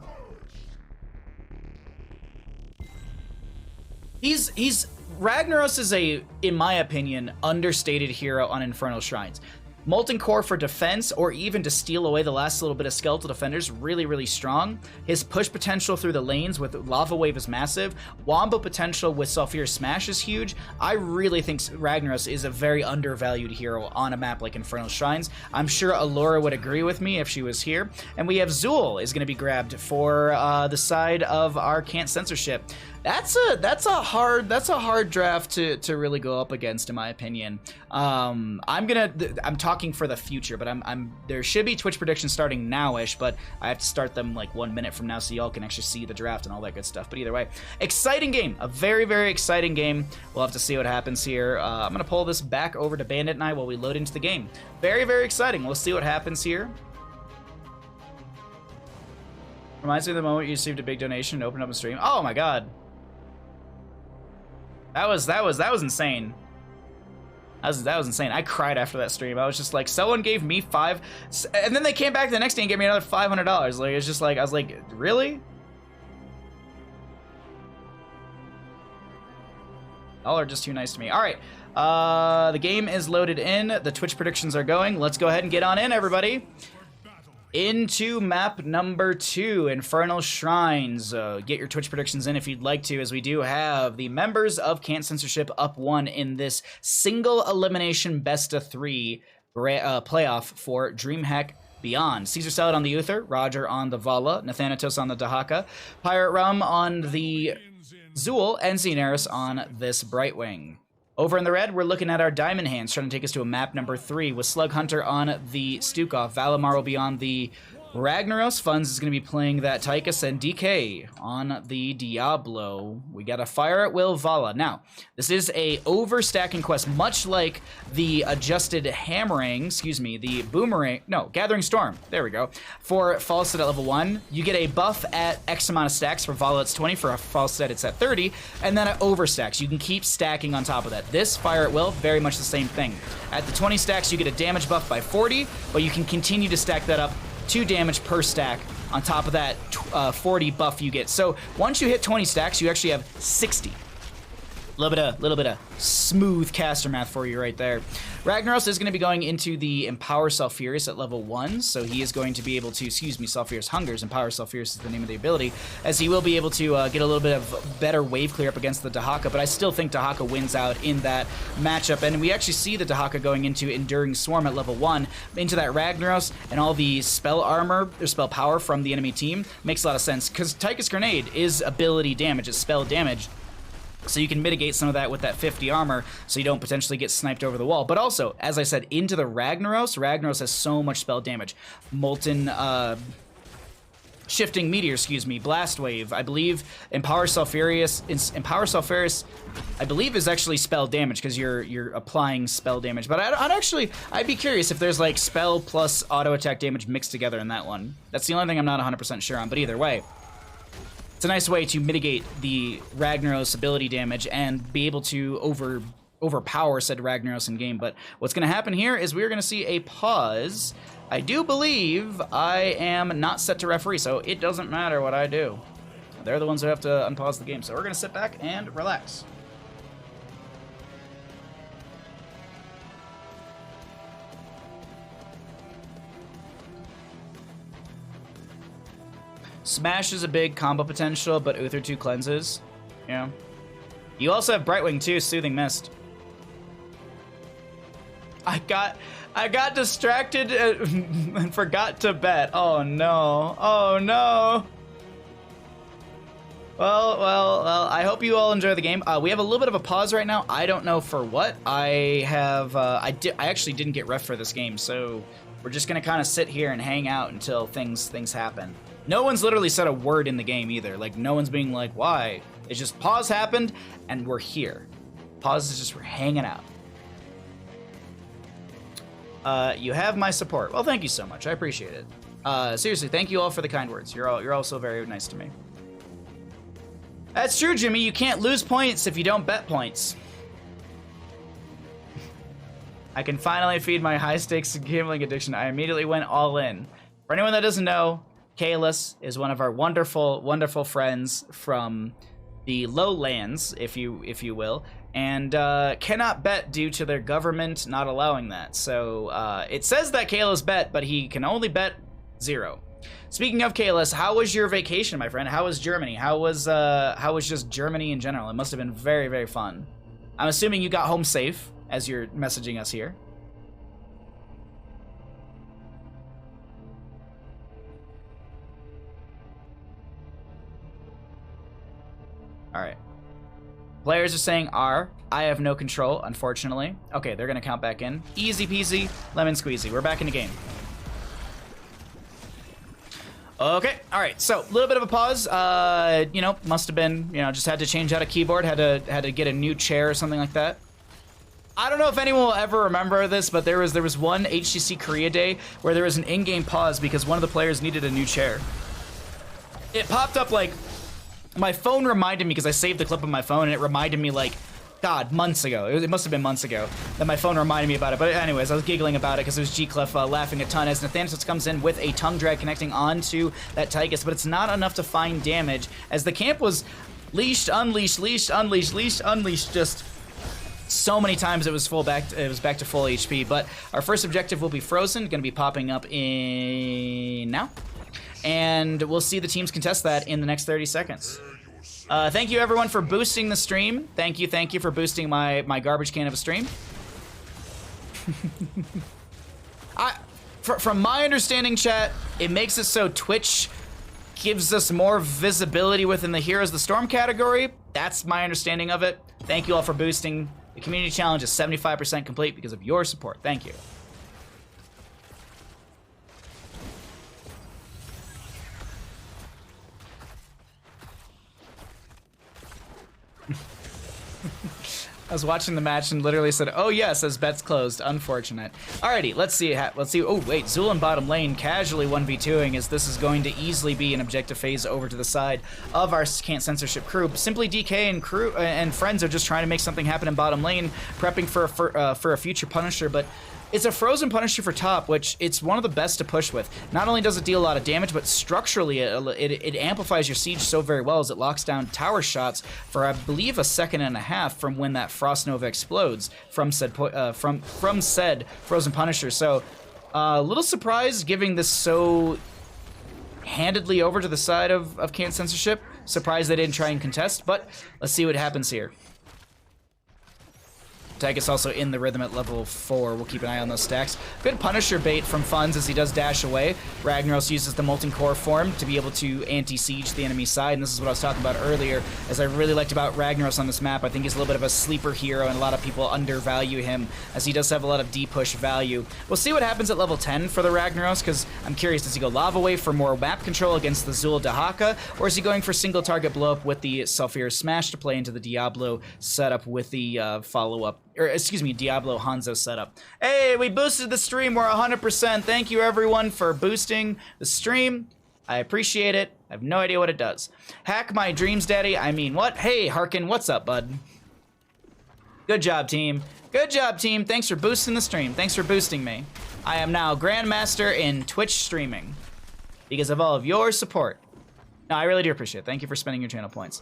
he's Ragnaros is in my opinion, understated hero on Infernal Shrines. Molten Core for defense, or even to steal away the last little bit of skeletal defenders, really strong. His push potential through the lanes with Lava Wave is massive. Wombo potential with Sulfur Smash is huge. I really think Ragnaros is a very undervalued hero on a map like Infernal Shrines. I'm sure Allura would agree with me if she was here. And we have Zool is going to be grabbed for the side of our Can't Censorship. That's a hard draft to really go up against, in my opinion. I'm talking for the future, but there should be Twitch predictions starting now-ish, but I have to start them like 1 minute from now so y'all can actually see the draft and all that good stuff. But either way, exciting game, a very exciting game. We'll have to see what happens here. I'm gonna pull this back over to Bandit and I while we load into the game. Very exciting. We'll see what happens here. Reminds me of the moment you received a big donation and opened up a stream. Oh my god. That was insane. That was insane. I cried after that stream. I was just like, someone gave me and then they came back the next day and gave me another $500. Like, it's just like, I was like, really? Y'all are just too nice to me. All right, the game is loaded in. The Twitch predictions are going. Let's go ahead and get on in, everybody. Into map number 2, Infernal Shrines. Get your Twitch predictions in if you'd like to, as we do have the members of Can't Censorship up 1 in this single elimination best of 3 playoff for DreamHack Beyond. Caesar Salad on the Uther, Roger on the Vala, Nathanatos on the Dahaka, Pirate Rum on the Zool, and Xenaris on this Brightwing. Over in the red, we're looking at our Diamond Hands, trying to take us to a map number 3 with Slug Hunter on the Stukov. Valimar will be on the Ragnaros Funds is going to be playing that Tychus and DK on the Diablo. We got a Fire at Will Vala. Now, this is a overstacking quest, much like the adjusted hammering, the boomerang, no, Gathering Storm, there we go. For Falstad at level 1, you get a buff at X amount of stacks. For Vala, it's 20, for Falstad, it's at 30, and then it overstacks. You can keep stacking on top of that. This Fire at Will, very much the same thing. At the 20 stacks, you get a damage buff by 40, but you can continue to stack that up 2 damage per stack on top of that 40 buff you get. So once you hit 20 stacks, you actually have 60. Little bit of smooth caster math for you right there. Ragnaros is going to be going into the Empower Sulfurious at level 1, so he is going to be able to, Sulfurious Hungers, Empower Sulfurious is the name of the ability, as he will be able to get a little bit of better wave clear up against the Dahaka, but I still think Dahaka wins out in that matchup, and we actually see the Dahaka going into Enduring Swarm at level 1, into that Ragnaros, and all the spell armor, or spell power from the enemy team makes a lot of sense, because Tychus Grenade is ability damage, it's spell damage, so you can mitigate some of that with that 50 armor so you don't potentially get sniped over the wall. But also, as I said, into the Ragnaros, Ragnaros has so much spell damage. Molten, Shifting Meteor, Blast Wave, I believe Empower Sulfurious, I believe is actually spell damage because you're applying spell damage. But I'd be curious if there's like spell plus auto attack damage mixed together in that one. That's the only thing I'm not 100% sure on, but either way. It's a nice way to mitigate the Ragnaros ability damage and be able to overpower said Ragnaros in game. But what's going to happen here is we're going to see a pause. I do believe I am not set to referee, so it doesn't matter what I do. They're the ones who have to unpause the game. So we're going to sit back and relax. Smash is a big combo potential, but Uther 2 cleanses. Yeah. You also have Brightwing too, Soothing Mist. I got distracted and forgot to bet. Oh no. Oh no. Well, I hope you all enjoy the game. We have a little bit of a pause right now. I don't know for what. I actually didn't get ref for this game, so we're just gonna kind of sit here and hang out until things happen. No one's literally said a word in the game either. Like, no one's being like, why? It's just pause happened, and we're here. Pause is just we're hanging out. You have my support. Well, thank you so much. I appreciate it. Seriously, thank you all for the kind words. You're all so very nice to me. That's true, Jimmy. You can't lose points if you don't bet points. I can finally feed my high-stakes gambling addiction. I immediately went all in. For anyone that doesn't know, Kalis is one of our wonderful, wonderful friends from the lowlands, if you will, and cannot bet due to their government not allowing that. So it says that Kalis bet, but he can only bet 0. Speaking of Kalis, how was your vacation, my friend? How was Germany? How was just Germany in general? It must have been very, very fun. I'm assuming you got home safe as you're messaging us here. All right. Players are saying R. I have no control, unfortunately. Okay, they're going to count back in. Easy peasy, lemon squeezy. We're back in the game. Okay, all right. So, a little bit of a pause. Must have been, just had to change out a keyboard, had to get a new chair or something like that. I don't know if anyone will ever remember this, but there was one HCC Korea day where there was an in-game pause because one of the players needed a new chair. It popped up like... My phone reminded me, because I saved the clip on my phone, and it reminded me, like, God, months ago. It must have been months ago that my phone reminded me about it. But anyways, I was giggling about it because it was G-Clef laughing a ton as Nathanatos comes in with a tongue drag connecting onto that Tychus. But it's not enough to find damage as the camp was leashed, unleashed, leashed, unleashed, leashed, unleashed, just so many times it was back to full HP. But our first objective will be Frozen, going to be popping up in now. And we'll see the teams contest that in the next 30 seconds. Thank you, everyone, for boosting the stream. Thank you for boosting my garbage can of a stream. From my understanding, chat, it makes it so Twitch gives us more visibility within the Heroes of the Storm category. That's my understanding of it. Thank you all for boosting. The community challenge is 75% complete because of your support. Thank you. I was watching the match and literally said, "Oh yes," as bets closed. Unfortunate. Alrighty, let's see. Let's see. Oh wait, Zul in bottom lane casually 1v2ing, as this is going to easily be an objective phase over to the side of our Can't Censorship crew. Simply DK and crew and friends are just trying to make something happen in bottom lane, prepping for a future Punisher, but. It's a frozen Punisher for top, which it's one of the best to push with. Not only does it deal a lot of damage, but structurally it amplifies your siege so very well as it locks down tower shots for, I believe, a second and a half from when that Frost Nova explodes from said frozen Punisher. So a little surprised giving this so handedly over to the side of Can't Censorship. Surprised they didn't try and contest, but let's see what happens here. Tychus also in the rhythm at level 4. We'll keep an eye on those stacks. Good Punisher bait from Funds as he does dash away. Ragnaros uses the Molten Core form to be able to anti-siege the enemy side, and this is what I was talking about earlier, as I really liked about Ragnaros on this map. I think he's a little bit of a sleeper hero, and a lot of people undervalue him, as he does have a lot of D-push value. We'll see what happens at level 10 for the Ragnaros, because I'm curious, does he go Lava Wave for more map control against the Zul Dahaka, or is he going for single target blow-up with the Sulfur Smash to play into the Diablo setup with the follow-up? Or, excuse me, Diablo Hanzo setup. Hey, we boosted the stream. We're 100%. Thank you, everyone, for boosting the stream. I appreciate it. I have no idea what it does. Hack my dreams, daddy. I mean, what? Hey, Harkin, what's up, bud? Good job, team. Good job, team. Thanks for boosting the stream. Thanks for boosting me. I am now Grandmaster in Twitch streaming because of all of your support. No, I really do appreciate it. Thank you for spending your channel points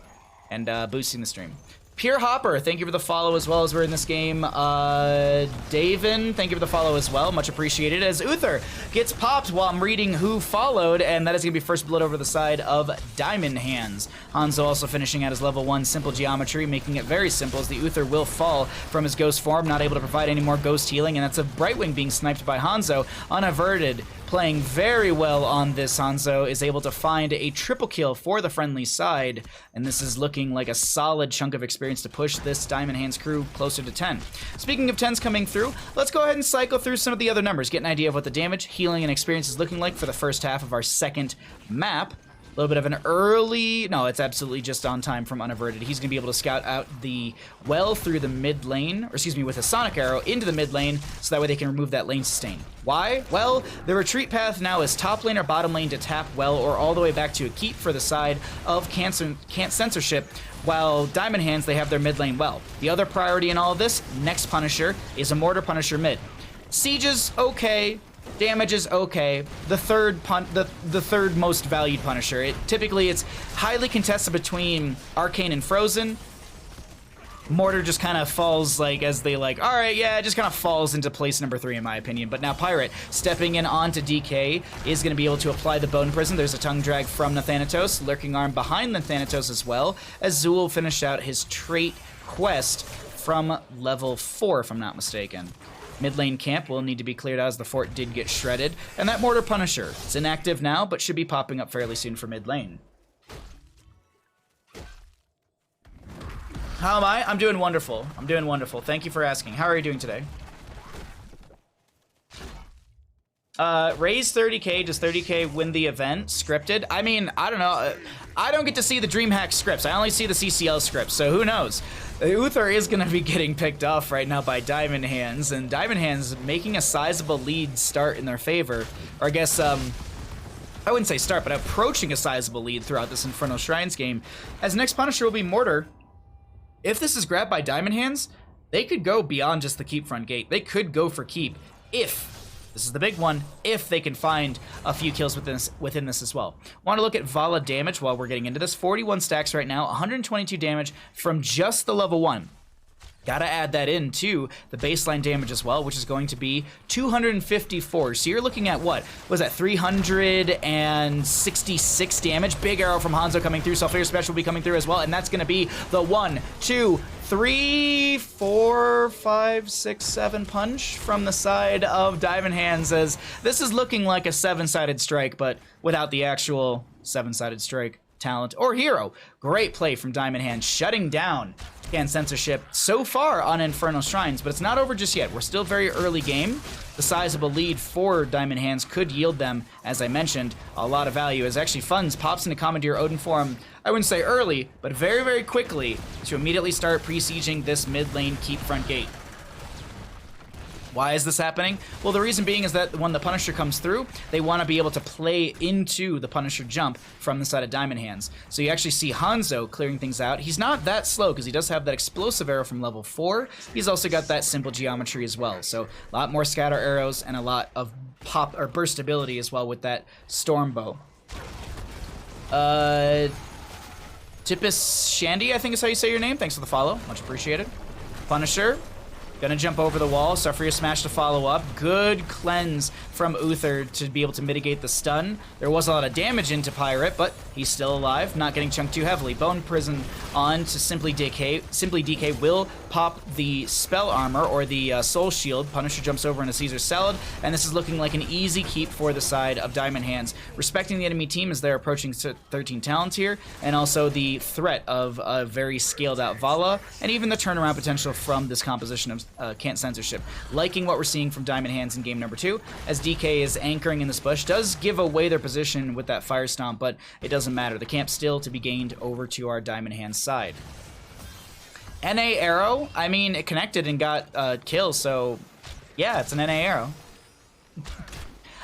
and boosting the stream. Pure Hopper, thank you for the follow as well as we're in this game. Davin, thank you for the follow as well. Much appreciated. As Uther gets popped while I'm reading who followed, and that is going to be first blood over the side of Diamond Hands. Hanzo also finishing at his level 1 simple geometry, making it very simple as the Uther will fall from his ghost form, not able to provide any more ghost healing, and that's a Brightwing being sniped by Hanzo, unaverted. Playing very well on this, Hanzo is able to find a triple kill for the friendly side, and this is looking like a solid chunk of experience to push this Diamond Hands crew closer to 10. Speaking of 10s coming through, let's go ahead and cycle through some of the other numbers, get an idea of what the damage, healing, and experience is looking like for the first half of our second map. A little bit of an early... No, it's absolutely just on time from Unaverted. He's going to be able to scout out the well through the mid lane, or excuse me, with a Sonic Arrow into the mid lane, so that way they can remove that lane sustain. Why? Well, the retreat path now is top lane or bottom lane to tap well, or all the way back to a keep for the side of Can't Censorship, while Diamond Hands, they have their mid lane well. The other priority in all of this, next Punisher, is a Mortar Punisher mid. Siege is okay. Damage is okay. The third most valued Punisher. Typically, it's highly contested between Arcane and Frozen. Mortar just kind of falls, like, as they like, all right, yeah, it just kind of falls into place number 3 in my opinion. But now Pirate, stepping in onto DK, is going to be able to apply the Bone Prison. There's a tongue drag from Nathanatos, Lurking Arm behind Nathanatos as well, as Zul finished out his trait quest from level 4, if I'm not mistaken. Mid lane camp will need to be cleared out as the fort did get shredded. And that Mortar Punisher, it's inactive now, but should be popping up fairly soon for mid lane. How am I? I'm doing wonderful. I'm doing wonderful. Thank you for asking. How are you doing today? Raise 30k. Does 30k win the event? Scripted? I mean, I don't know. I don't get to see the DreamHack scripts. I only see the CCL scripts, so who knows? Uther is going to be getting picked off right now by Diamond Hands, and Diamond Hands making a sizable lead start in their favor. Or I guess, I wouldn't say start, but approaching a sizable lead throughout this Infernal Shrines game. As next Punisher will be Mortar. If this is grabbed by Diamond Hands, they could go beyond just the keep front gate. They could go for keep if, this is the big one, if they can find a few kills within this as well. Want to look at Vala damage while we're getting into this. 41 stacks right now, 122 damage from just the level 1. Gotta add that in to the baseline damage as well, which is going to be 254. So you're looking at what? Was that 366 damage? Big arrow from Hanzo coming through. Sulfur Special will be coming through as well, and that's gonna be the 1, 2, 3, 4, 5, 6, 7 punch from the side of Diamond Hands, as this is looking like a 7-sided strike, but without the actual 7-sided strike talent or hero. Great play from Diamond Hands, shutting down Can't Censorship so far on Infernal Shrines, but it's not over just yet. We're still very early game. The sizable lead for Diamond Hands could yield them, as I mentioned, a lot of value, as actually Funds pops into Commandeer Odin form I wouldn't say early, but very, very quickly to immediately start pre-sieging this mid lane keep front gate. Why is this happening? Well, the reason being is that when the Punisher comes through, they want to be able to play into the Punisher jump from the side of Diamond Hands. So you actually see Hanzo clearing things out. He's not that slow because he does have that explosive arrow from level 4. He's also got that simple geometry as well. So a lot more scatter arrows and a lot of pop or burst ability as well with that storm bow. Tippus Shandy, I think is how you say your name. Thanks for the follow. Much appreciated. Punisher. Gonna jump over the wall, suffer your smash to follow up. Good cleanse from Uther to be able to mitigate the stun. There was a lot of damage into Pirate, but he's still alive, not getting chunked too heavily. Bone Prison on to Simply DK. Simply DK will pop the Spell Armor or the Soul Shield. Punisher jumps over into Caesar Salad, and this is looking like an easy keep for the side of Diamond Hands. Respecting the enemy team as they're approaching 13 talents here, and also the threat of a very scaled out Vala, and even the turnaround potential from this composition of Can't Censorship. Liking what we're seeing from Diamond Hands in game number 2, as DK is anchoring in this bush, does give away their position with that Fire Stomp, but it doesn't matter. The camp's still to be gained over to our Diamond Hands side. NA arrow, I mean, it connected and got kills, so yeah, it's an NA arrow.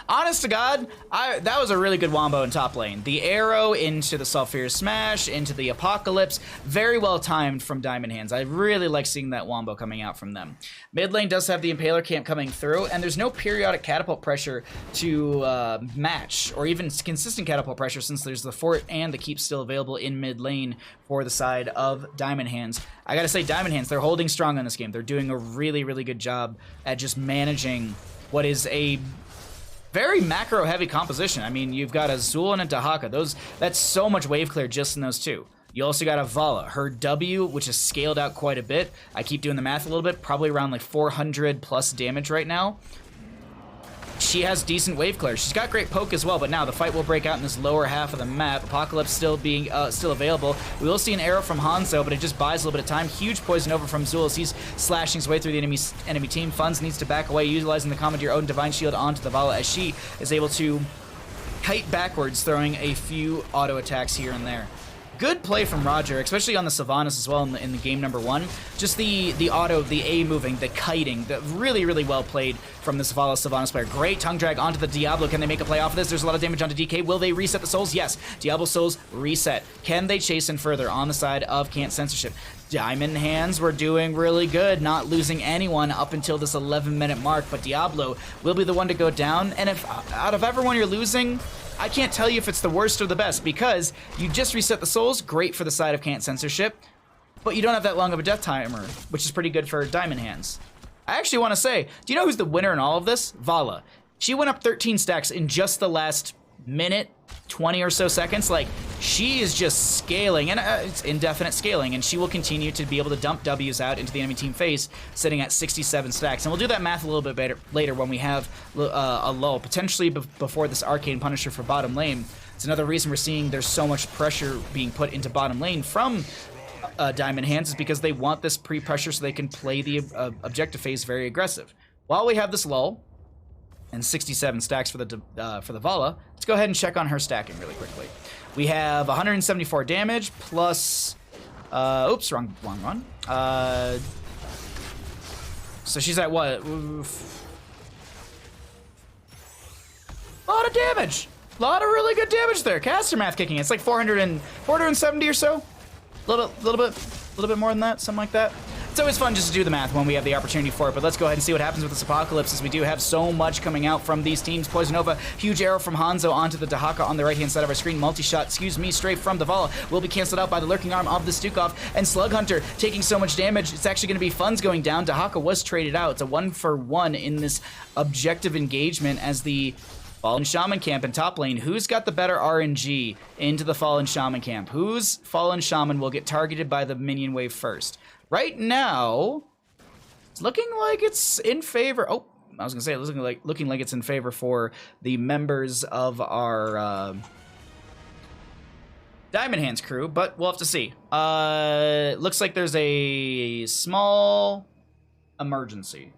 Honest to God, that was a really good wombo in top lane. The arrow into the Sulfur Smash, into the Apocalypse, very well timed from Diamond Hands. I really like seeing that wombo coming out from them. Mid lane does have the Impaler camp coming through, and there's no periodic catapult pressure to match, or even consistent catapult pressure since there's the fort and the keep still available in mid lane for the side of Diamond Hands. I gotta say, Diamond Hands, they're holding strong on this game. They're doing a really, really good job at just managing what is a very macro-heavy composition. I mean, you've got a Zul and a Dahaka. That's so much wave clear just in those two. You also got a Vala. Her W, which is scaled out quite a bit. I keep doing the math a little bit. Probably around like 400 plus damage right now. She has decent wave clear. She's got great poke as well, but now the fight will break out in this lower half of the map. Apocalypse still being still available. We will see an arrow from Hanzo, but it just buys a little bit of time. Huge poison over from Zul as he's slashing his way through the enemy team. Funds needs to back away, utilizing the Commandeer Odin Divine Shield onto the Vala as she is able to kite backwards, throwing a few auto attacks here and there. Good play from Roger, especially on the Sylvanas as well in the game number 1. Just the auto, the A moving, the kiting, really, really well played from this Sylvanas player. Great tongue drag onto the Diablo. Can they make a play off of this? There's a lot of damage onto DK. Will they reset the souls? Yes. Diablo souls reset. Can they chase in further on the side of Can't Censorship? Diamond Hands were doing really good, not losing anyone up until this 11-minute mark, but Diablo will be the one to go down. And if out of everyone you're losing, I can't tell you if it's the worst or the best, because you just reset the souls, great for the side of Can't Censorship, but you don't have that long of a death timer, which is pretty good for Diamond Hands. I actually want to say, do you know who's the winner in all of this? Vala. She went up 13 stacks in just the last minute, 20 or so seconds. Like, she is just scaling, and it's indefinite scaling, and she will continue to be able to dump W's out into the enemy team face, sitting at 67 stacks. And we'll do that math a little bit better later when we have a lull, potentially before this Arcane Punisher for bottom lane. It's another reason we're seeing there's so much pressure being put into bottom lane from Diamond Hands, is because they want this pre-pressure so they can play the objective phase very aggressive. While we have this lull, and 67 stacks for the Vala, let's go ahead and check on her stacking really quickly. We have 174 damage plus, oops, wrong run. So she's at what? Oof. A lot of damage. A lot of really good damage there. Caster math kicking. It's like 470 or so. A little bit more than that, something like that. It's always fun just to do the math when we have the opportunity for it, but let's go ahead and see what happens with this Apocalypse, as we do have so much coming out from these teams. Poison Nova, huge arrow from Hanzo onto the Dahaka on the right-hand side of our screen. Multi-shot, straight from the Vala, will be canceled out by the Lurking Arm of the Stukov, and Slug Hunter taking so much damage, it's actually going to be Funds going down. Dahaka was traded out. It's a 1-for-1 in this objective engagement as the Fallen Shaman camp in top lane. Who's got the better RNG into the Fallen Shaman camp? Whose Fallen Shaman will get targeted by the minion wave first? Right now, it's looking like it's in favor. Oh, I was gonna say, it's looking like it's in favor for the members of our Diamond Hands crew, but we'll have to see. Looks like there's a small emergency.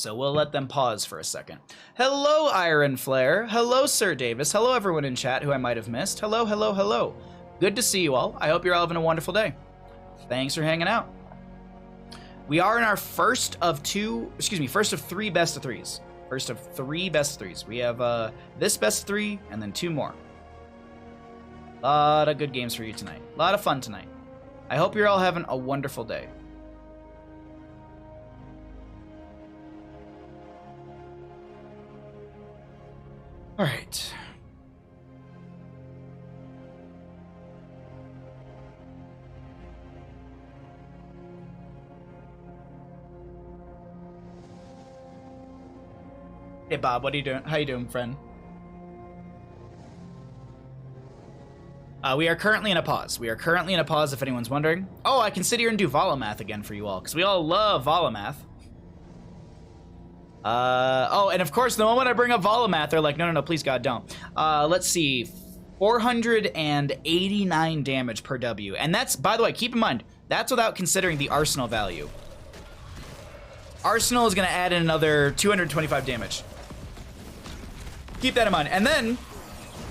So we'll let them pause for a second. Hello, Iron Flare. Hello, Sir Davis. Hello, everyone in chat who I might have missed. Hello, hello, hello. Good to see you all. I hope you're all having a wonderful day. Thanks for hanging out. We are in our first of three best of threes. First of three best of threes. We have this best of three and then two more. A lot of good games for you tonight. A lot of fun tonight. I hope you're all having a wonderful day. All right. Hey Bob, what are you doing? How you doing, friend? We are currently in a pause. We are currently in a pause, if anyone's wondering. Oh, I can sit here and do Volomath again for you all, because we all love Volomath. Oh, and of course, the moment I bring up Volomath, they're like, no, please, God, don't. Let's see, 489 damage per W. And that's, by the way, keep in mind, that's without considering the Arsenal value. Arsenal is going to add in another 225 damage. Keep that in mind. And then,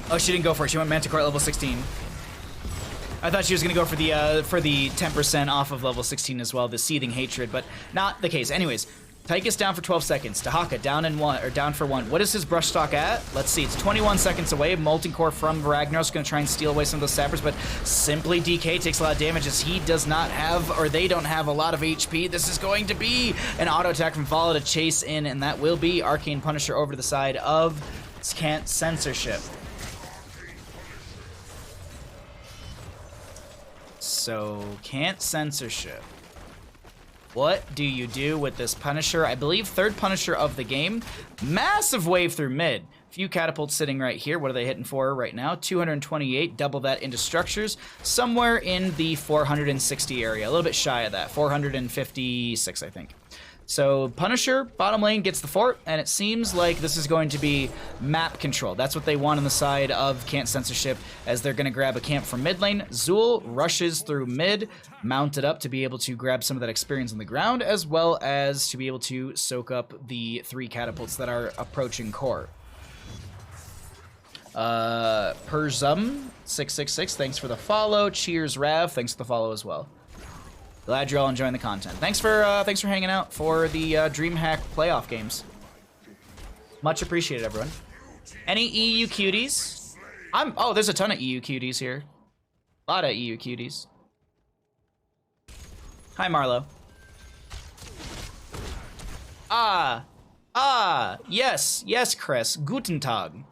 oh, she didn't go for it. She went Manticore at level 16. I thought she was going to go for the 10% off of level 16 as well, the Seething Hatred, but not the case. Anyways, Tychus down for 12 seconds. Tahaka down for 1. What is his brush stock at? Let's see. It's 21 seconds away. Molten Core from Ragnar's going to try and steal away some of those sappers, but simply DK takes a lot of damage as he does not have, or they don't have a lot of HP. This is going to be an auto attack from Follow to chase in, and that will be Arcane Punisher over to the side of Censorship. So, Censorship. What do you do with this Punisher? I believe third Punisher of the game. Massive wave through mid. Few catapults sitting right here. What are they hitting for right now? 228. Double that into structures. Somewhere in the 460 area. A little bit shy of that. 456, I think. So Punisher, bottom lane, gets the fort, and it seems like this is going to be map control. That's what they want on the side of Censorship, as they're going to grab a camp from mid lane. Zool rushes through mid, mounted up to be able to grab some of that experience on the ground, as well as to be able to soak up the 3 catapults that are approaching core. Perzum666, thanks for the follow. Cheers, Rav, thanks for the follow as well. Glad you're all enjoying the content. Thanks for hanging out for the DreamHack playoff games. Much appreciated, everyone. Any EU cuties? Oh, there's a ton of EU cuties here. A lot of EU cuties. Hi, Marlo. Yes, Chris. Guten Tag.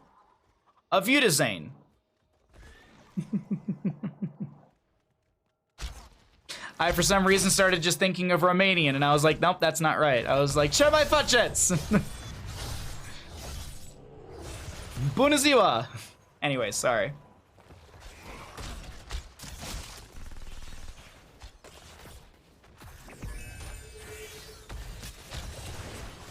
Auf Wiedersehen. I, for some reason, started just thinking of Romanian, and I was like, nope, that's not right. I was like, Ce mai faceți? Bună ziua! Anyway, sorry.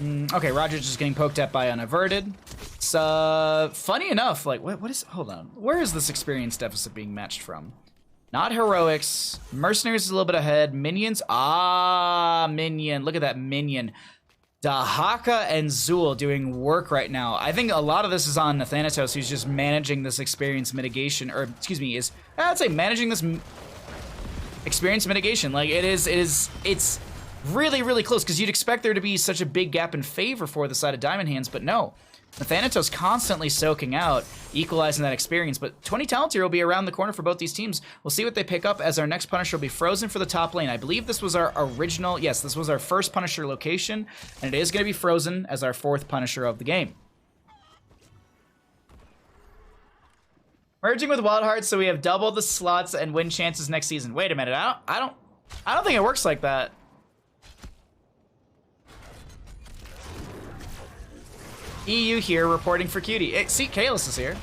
Okay, Roger's just getting poked at by Unaverted. It's, funny enough, like, what is, hold on. Where is this experience deficit being matched from? Not Heroics. Mercenaries is a little bit ahead. Minions. Minion. Look at that minion. Dahaka and Zool doing work right now. I think a lot of this is on Nathanatos, who's just managing this experience mitigation, or excuse me, I'd say managing this experience mitigation. Like it's really, really close, because you'd expect there to be such a big gap in favor for the side of Diamond Hands, but no. Nathanatos constantly soaking out, equalizing that experience, but 20 talent here will be around the corner for both these teams. We'll see what they pick up, as our next Punisher will be Frozen for the top lane. I believe this was our original, yes, this was our first Punisher location, and it is going to be Frozen as our 4th Punisher of the game. Merging with Wild Hearts, so we have double the slots and win chances next season. Wait a minute, I don't think it works like that. EU here reporting for Cutie. Hey, see, Kalis is here.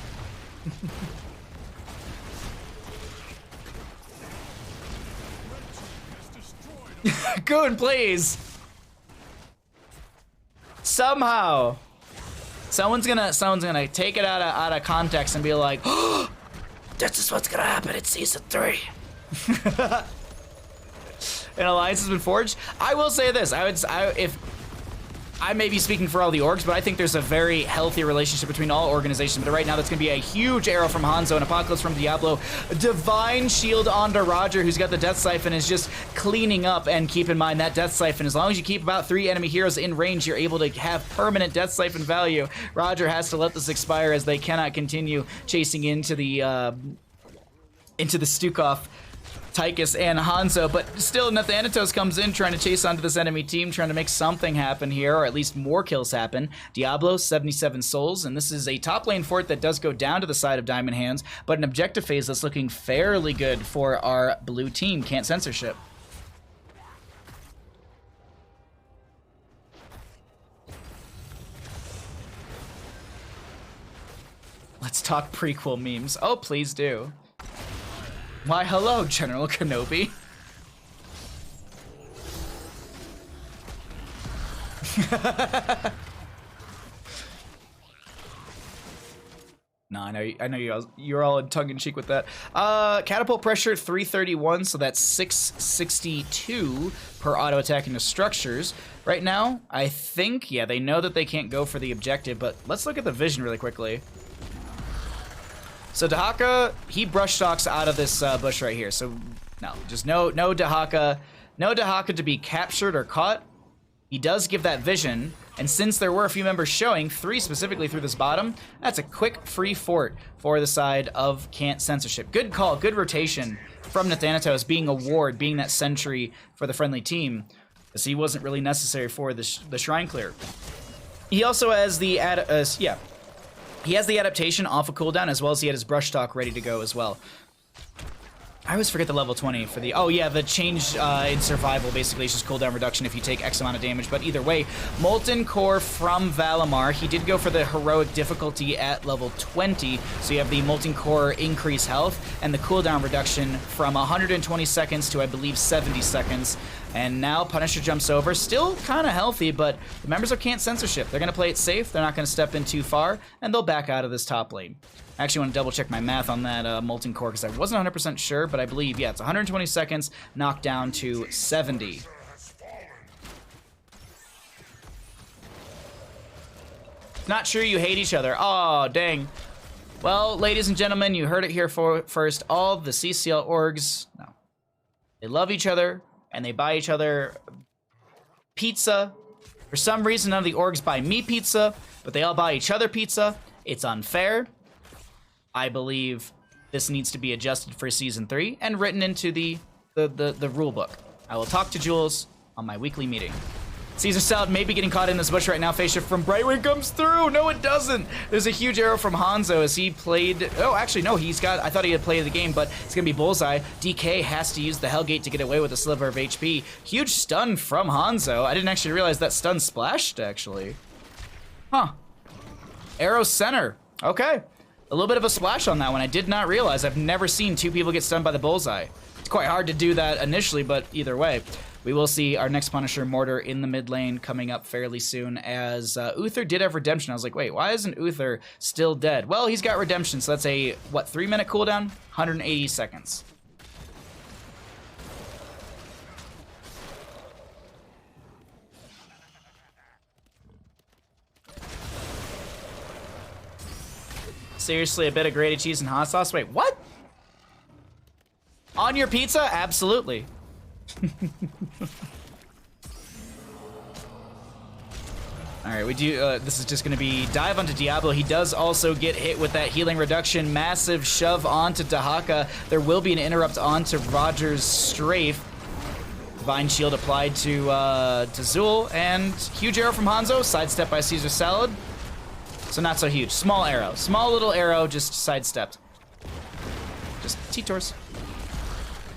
Goon, please. Somehow, someone's gonna take it out of context and be like, "Oh, this is what's gonna happen in season 3." An alliance has been forged. I will say this: if I may be speaking for all the orgs, but I think there's a very healthy relationship between all organizations. But right now, that's going to be a huge arrow from Hanzo, an Apocalypse from Diablo, Divine Shield onto Roger, who's got the Death Siphon, is just cleaning up. And keep in mind, that Death Siphon, as long as you keep about 3 enemy heroes in range, you're able to have permanent Death Siphon value. Roger has to let this expire as they cannot continue chasing into the Stukov, Tychus, and Hanzo, but still Nathanatos comes in trying to chase onto this enemy team, trying to make something happen here, or at least more kills happen. Diablo, 77 souls, and this is a top lane fort that does go down to the side of Diamond Hands, but an objective phase that's looking fairly good for our blue team. Can't censorship. Let's talk prequel memes. Oh, please do. Why, hello, General Kenobi. No, I know you're all in tongue-in-cheek with that. Catapult pressure 331, so that's 662 per auto attack into structures. Right now, I think, yeah, they know that they can't go for the objective, but let's look at the vision really quickly. So Dahaka, he brush stalks out of this bush right here. So no, just no Dahaka to be captured or caught. He does give that vision, and since there were a few members showing, 3 specifically through this bottom, that's a quick free fort for the side of Can't Censorship. Good call, good rotation from Nathanatos, being a ward, being that sentry for the friendly team, because he wasn't really necessary for the Shrine Clear. He also has the he has the adaptation off a cooldown, as well as he had his brush stock ready to go as well. I always forget the level 20 for the... Oh, yeah, the change in survival, basically, is just cooldown reduction if you take X amount of damage. But either way, Molten Core from Valimar. He did go for the heroic difficulty at level 20, so you have the Molten Core increase health, and the cooldown reduction from 120 seconds to, I believe, 70 seconds. And now Punisher jumps over, still kind of healthy, but the members of Can't Censorship, they're going to play it safe, they're not going to step in too far, and they'll back out of this top lane. I actually want to double check my math on that Molten Core, because I wasn't 100% sure, but I believe, yeah, it's 120 seconds, knocked down to 70. Not sure you hate each other. Oh, dang. Well, ladies and gentlemen, you heard it here first. All the CCL orgs, no. They love each other, and they buy each other pizza. For some reason, none of the orgs buy me pizza, but they all buy each other pizza. It's unfair. I believe this needs to be adjusted for Season 3 and written into the rule book. I will talk to Jules on my weekly meeting. Caesar Salad may be getting caught in this bush right now. Phase shift from Brightwing comes through. No, it doesn't. There's a huge arrow from Hanzo as he played... Oh, actually, no, he's got... I thought he had played the game, but it's going to be Bullseye. DK has to use the Hellgate to get away with a sliver of HP. Huge stun from Hanzo. I didn't actually realize that stun splashed, actually. Huh. Arrow center. Okay. A little bit of a splash on that one. I did not realize. I've never seen 2 people get stunned by the Bullseye. It's quite hard to do that initially, but either way. We will see our next Punisher, Mortar, in the mid lane coming up fairly soon, as Uther did have redemption. I was like, wait, why isn't Uther still dead? Well, he's got redemption, so that's a, what, 3-minute cooldown? 180 seconds. Seriously, a bit of grated cheese and hot sauce? Wait, what? On your pizza? Absolutely. Alright, we do, this is just gonna be dive onto Diablo. He does also get hit with that healing reduction. Massive shove onto Dahaka. There will be an interrupt onto Roger's strafe. Divine Shield applied to Zul, and huge arrow from Hanzo, sidestep by Caesar Salad. So not so huge. Small arrow. Small little arrow, just sidestepped. Just T-Tors.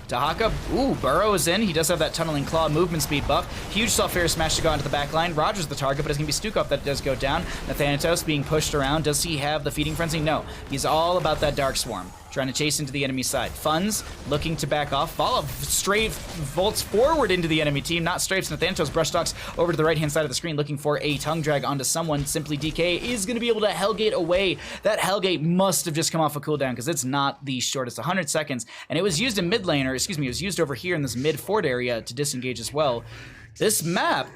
Dahaka, ooh, Burrow is in. He does have that Tunneling Claw movement speed buff. Huge Sulfur Smash to go onto the back line. Roger's the target, but it's going to be Stukov that does go down. Nathanatos being pushed around. Does he have the Feeding Frenzy? No. He's all about that Dark Swarm. Trying to chase into the enemy side. Funds looking to back off. Follow straight volts forward into the enemy team. Not strafes. Nathanatos brush stalks over to the right-hand side of the screen looking for a tongue drag onto someone. Simply DK is going to be able to Hellgate away. That Hellgate must have just come off a cooldown because it's not the shortest. 100 seconds. And it was used in mid lane, or excuse me, it was used over here in this mid fort area to disengage as well. This map,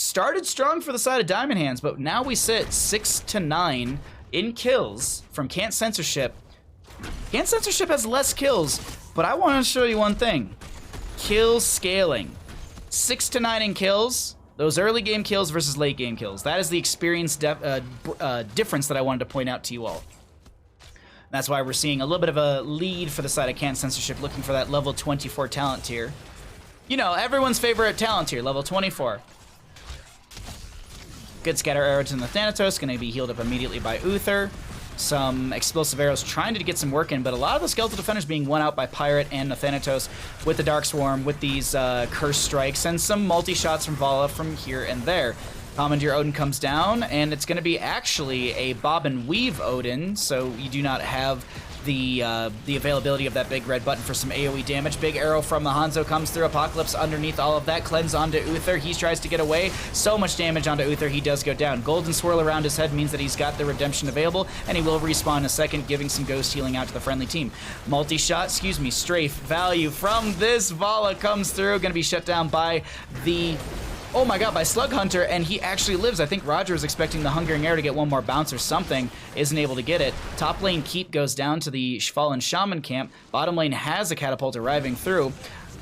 started strong for the side of Diamond Hands, but now we sit 6 to 9 in kills from Can't Censorship. Can't Censorship has less kills, but I want to show you one thing. Kill scaling. 6 to 9 in kills. Those early game kills versus late game kills. That is the experience difference that I wanted to point out to you all. That's why we're seeing a little bit of a lead for the side of Can't Censorship, looking for that level 24 talent tier. You know, everyone's favorite talent tier, level 24. Good scatter arrow to the Thanatos, gonna be healed up immediately by Uther. Some explosive arrows trying to get some work in, but a lot of the skeletal defenders being won out by Pirate and Thanatos with the Dark Swarm, with these Curse Strikes, and some multi-shots from Vala from here and there. Commandeer Odin comes down, and it's going to be actually a Bob and Weave Odin, so you do not have the availability of that big red button for some AoE damage. Big arrow from the Hanzo comes through. Apocalypse underneath all of that. Cleanse onto Uther. He tries to get away. So much damage onto Uther. He does go down. Golden swirl around his head means that he's got the redemption available, and he will respawn in a second, giving some ghost healing out to the friendly team. Multi-shot, strafe value from this Vala comes through. Going to be shut down by the... Oh my god, by Slug Hunter, and he actually lives. I think Roger was expecting the Hungering Air to get one more bounce or something. Isn't able to get it. Top lane Keep goes down to the Fallen Shaman camp. Bottom lane has a catapult arriving through.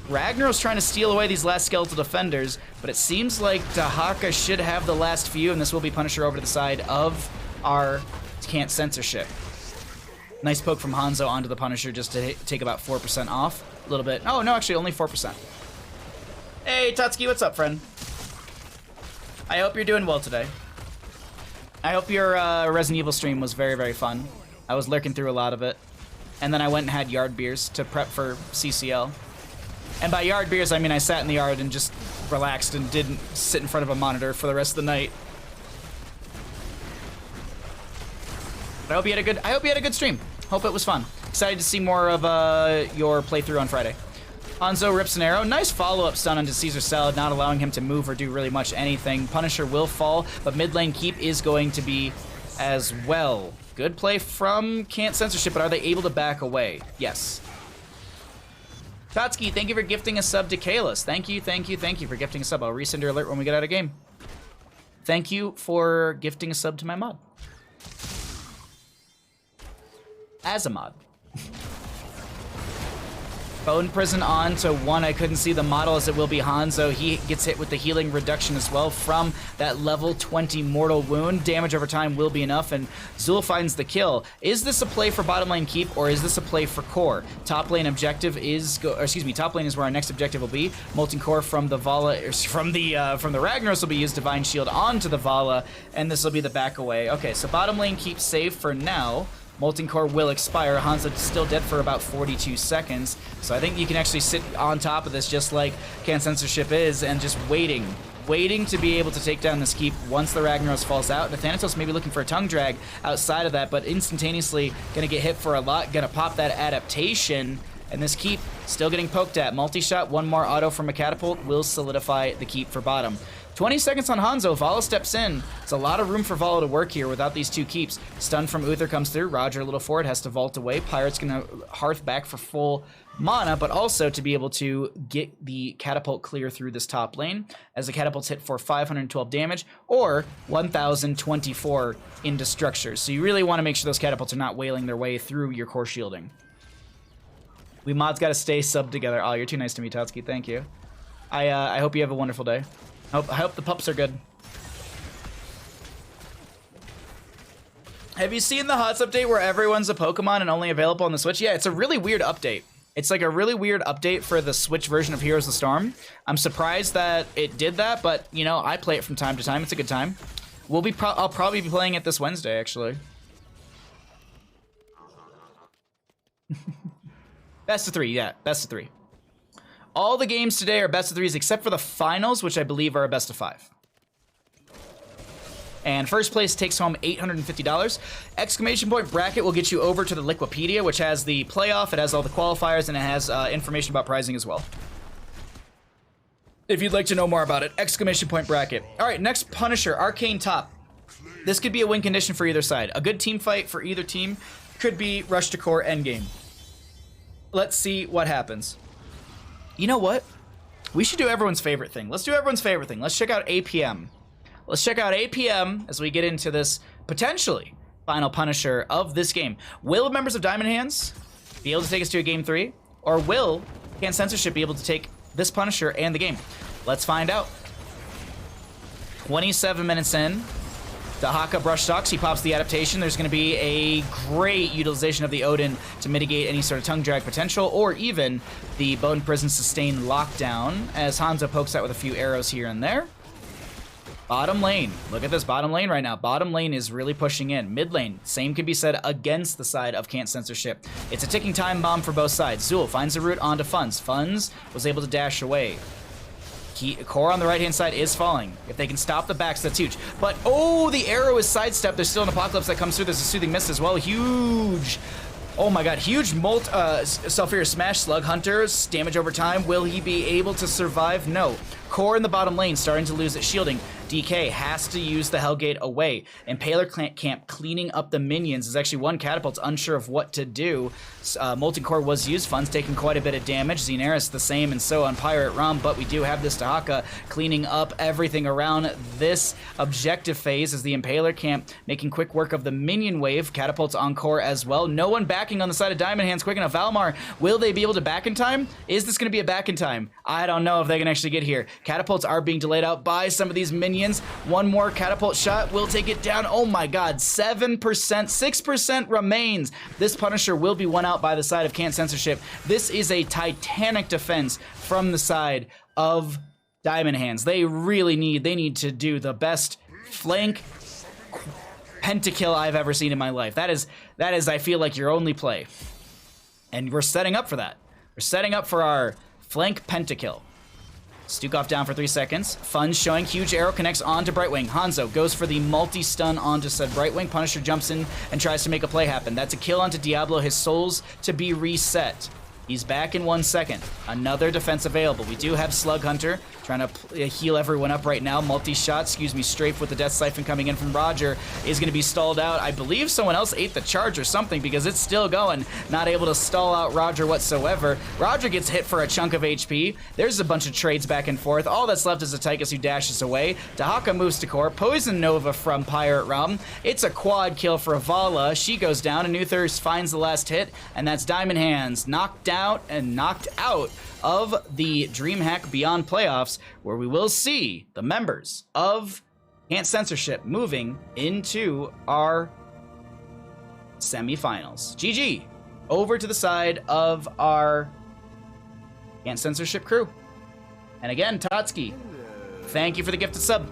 Ragnar's trying to steal away these last skeletal defenders, but it seems like Dahaka should have the last few, and this will be Punisher over to the side of our Can't Censorship. Nice poke from Hanzo onto the Punisher just to take about 4% off. A little bit. Oh, no, actually, only 4%. Hey, Tatsuki, what's up, friend? I hope you're doing well today. I hope your Resident Evil stream was very, very fun. I was lurking through a lot of it. And then I went and had yard beers to prep for CCL. And by yard beers, I mean I sat in the yard and just relaxed and didn't sit in front of a monitor for the rest of the night. But I hope you had a good stream. Hope it was fun. Excited to see more of your playthrough on Friday. Hanzo rips an arrow. Nice follow-up stun onto Caesar Salad, not allowing him to move or do really much anything. Punisher will fall, but mid lane Keep is going to be as well. Good play from Can't Censorship, but are they able to back away? Yes. Tatsuki, thank you for gifting a sub to Kalis. Thank you for gifting a sub. I'll resend your alert when we get out of game. Thank you for gifting a sub to my mod. As a mod. Bone Prison on to 1. I couldn't see the model as it will be Hanzo. He gets hit with the healing reduction as well from that level 20 mortal wound. Damage over time will be enough, and Zul finds the kill. Is this a play for bottom lane Keep, or is this a play for core? Top lane objective is, top lane is where our next objective will be. Molten Core from the Vala, from the Ragnaros will be used. Divine Shield onto the Vala, and this will be the back away. Okay, so bottom lane Keep safe for now. Molten Core will expire. Hanzo still dead for about 42 seconds. So I think you can actually sit on top of this just like Can't Censorship is and just waiting to be able to take down this Keep once the Ragnaros falls out. The Thanatos may be looking for a tongue drag outside of that, but instantaneously gonna get hit for a lot, gonna pop that adaptation, and this Keep still getting poked at. Multi-shot, one more auto from a catapult will solidify the Keep for bottom. 20 seconds on Hanzo. Vala steps in. It's a lot of room for Vala to work here without these two Keeps. Stun from Uther comes through. Roger a little forward, has to vault away. Pirate's gonna hearth back for full mana, but also to be able to get the catapult clear through this top lane, as the catapults hit for 512 damage or 1024 into structures. So you really want to make sure those catapults are not wailing their way through your core shielding. We mods gotta stay sub together. Oh, you're too nice to me, Tatsuki. Thank you. I hope you have a wonderful day. I hope the pups are good. Have you seen the HOTS update where everyone's a Pokemon and only available on the Switch? Yeah, it's a really weird update. It's like a really weird update for the Switch version of Heroes of the Storm. I'm surprised that it did that, but, you know, I play it from time to time. It's a good time. I'll probably be playing it this Wednesday, actually. Best of 3, yeah, best of 3. All the games today are best of 3s except for the finals, which I believe are a best of 5. And first place takes home $850. Exclamation point bracket will get you over to the Liquipedia, which has the playoff, it has all the qualifiers, and it has information about pricing as well. If you'd like to know more about it, exclamation point bracket. All right, next Punisher, Arcane Top. This could be a win condition for either side. A good team fight for either team could be Rush to Core endgame. Let's see what happens. You know what? We should do everyone's favorite thing. Let's do everyone's favorite thing. Let's check out APM. let's check out 8 p.m. as we get into this potentially final Punisher of this game. Will members of Diamond Hands be able to take us to a game 3? Or will Can Censorship be able to take this Punisher and the game? Let's find out. 27 minutes in. Dahaka brush stocks, he pops the adaptation. There's going to be a great utilization of the Odin to mitigate any sort of tongue drag potential, or even the Bone Prison sustain lockdown, as Hanzo pokes out with a few arrows here and there. Bottom lane, look at this bottom lane right now. Bottom lane is really pushing in. Mid lane, same can be said against the side of Can't Censorship. It's a ticking time bomb for both sides. Zul finds the route onto Funz. Funz was able to dash away. Core on the right-hand side is falling. If they can stop the backs, that's huge. But, oh, the arrow is sidestepped. There's still an Apocalypse that comes through. There's a Soothing Mist as well. Huge. Oh my god, huge Sulfur Smash Slug Hunters. Damage over time. Will he be able to survive? No. Core in the bottom lane starting to lose its shielding. DK has to use the Hellgate away. Impaler Camp cleaning up the minions is actually one Catapult's unsure of what to do. Molten Core was used. Fun's taking quite a bit of damage. Xenaris the same, and so on Pirate Rum. But we do have this Dahaka cleaning up everything around this objective phase as the Impaler Camp making quick work of the minion wave. Catapults on Core as well. No one backing on the side of Diamond Hands quick enough. Valmar, will they be able to back in time? Is this going to be a back in time? I don't know if they can actually get here. Catapults are being delayed out by some of these minions. One more catapult shot will take it down. Oh my god, 7%, 6% remains. This Punisher will be won out by the side of Can't Censorship. This is a titanic defense from the side of Diamond Hands. They really need to do the best flank pentakill I've ever seen in my life. That is, I feel like, your only play. And we're setting up for that. We're setting up for our flank pentakill. Stukov down for 3 seconds. Fun's showing. Huge arrow connects onto Brightwing. Hanzo goes for the multi-stun onto said Brightwing. Punisher jumps in and tries to make a play happen. That's a kill onto Diablo. His souls to be reset. He's back in 1 second. Another defense available. We do have Slug Hunter trying to heal everyone up right now. Multi-shot, Strafe with the Death Siphon coming in from Roger is going to be stalled out. I believe someone else ate the charge or something because it's still going. Not able to stall out Roger whatsoever. Roger gets hit for a chunk of HP. There's a bunch of trades back and forth. All that's left is a Tychus who dashes away. Dahaka moves to Core. Poison Nova from Pirate Rum. It's a quad kill for Avala. She goes down, and Nuthers finds the last hit, and that's Diamond Hands knocked down and knocked out of the DreamHack Beyond playoffs, where we will see the members of Can't Censorship moving into our semifinals. GG. Over to the side of our Can't Censorship crew. And again, Tatsuki, thank you for the gifted sub.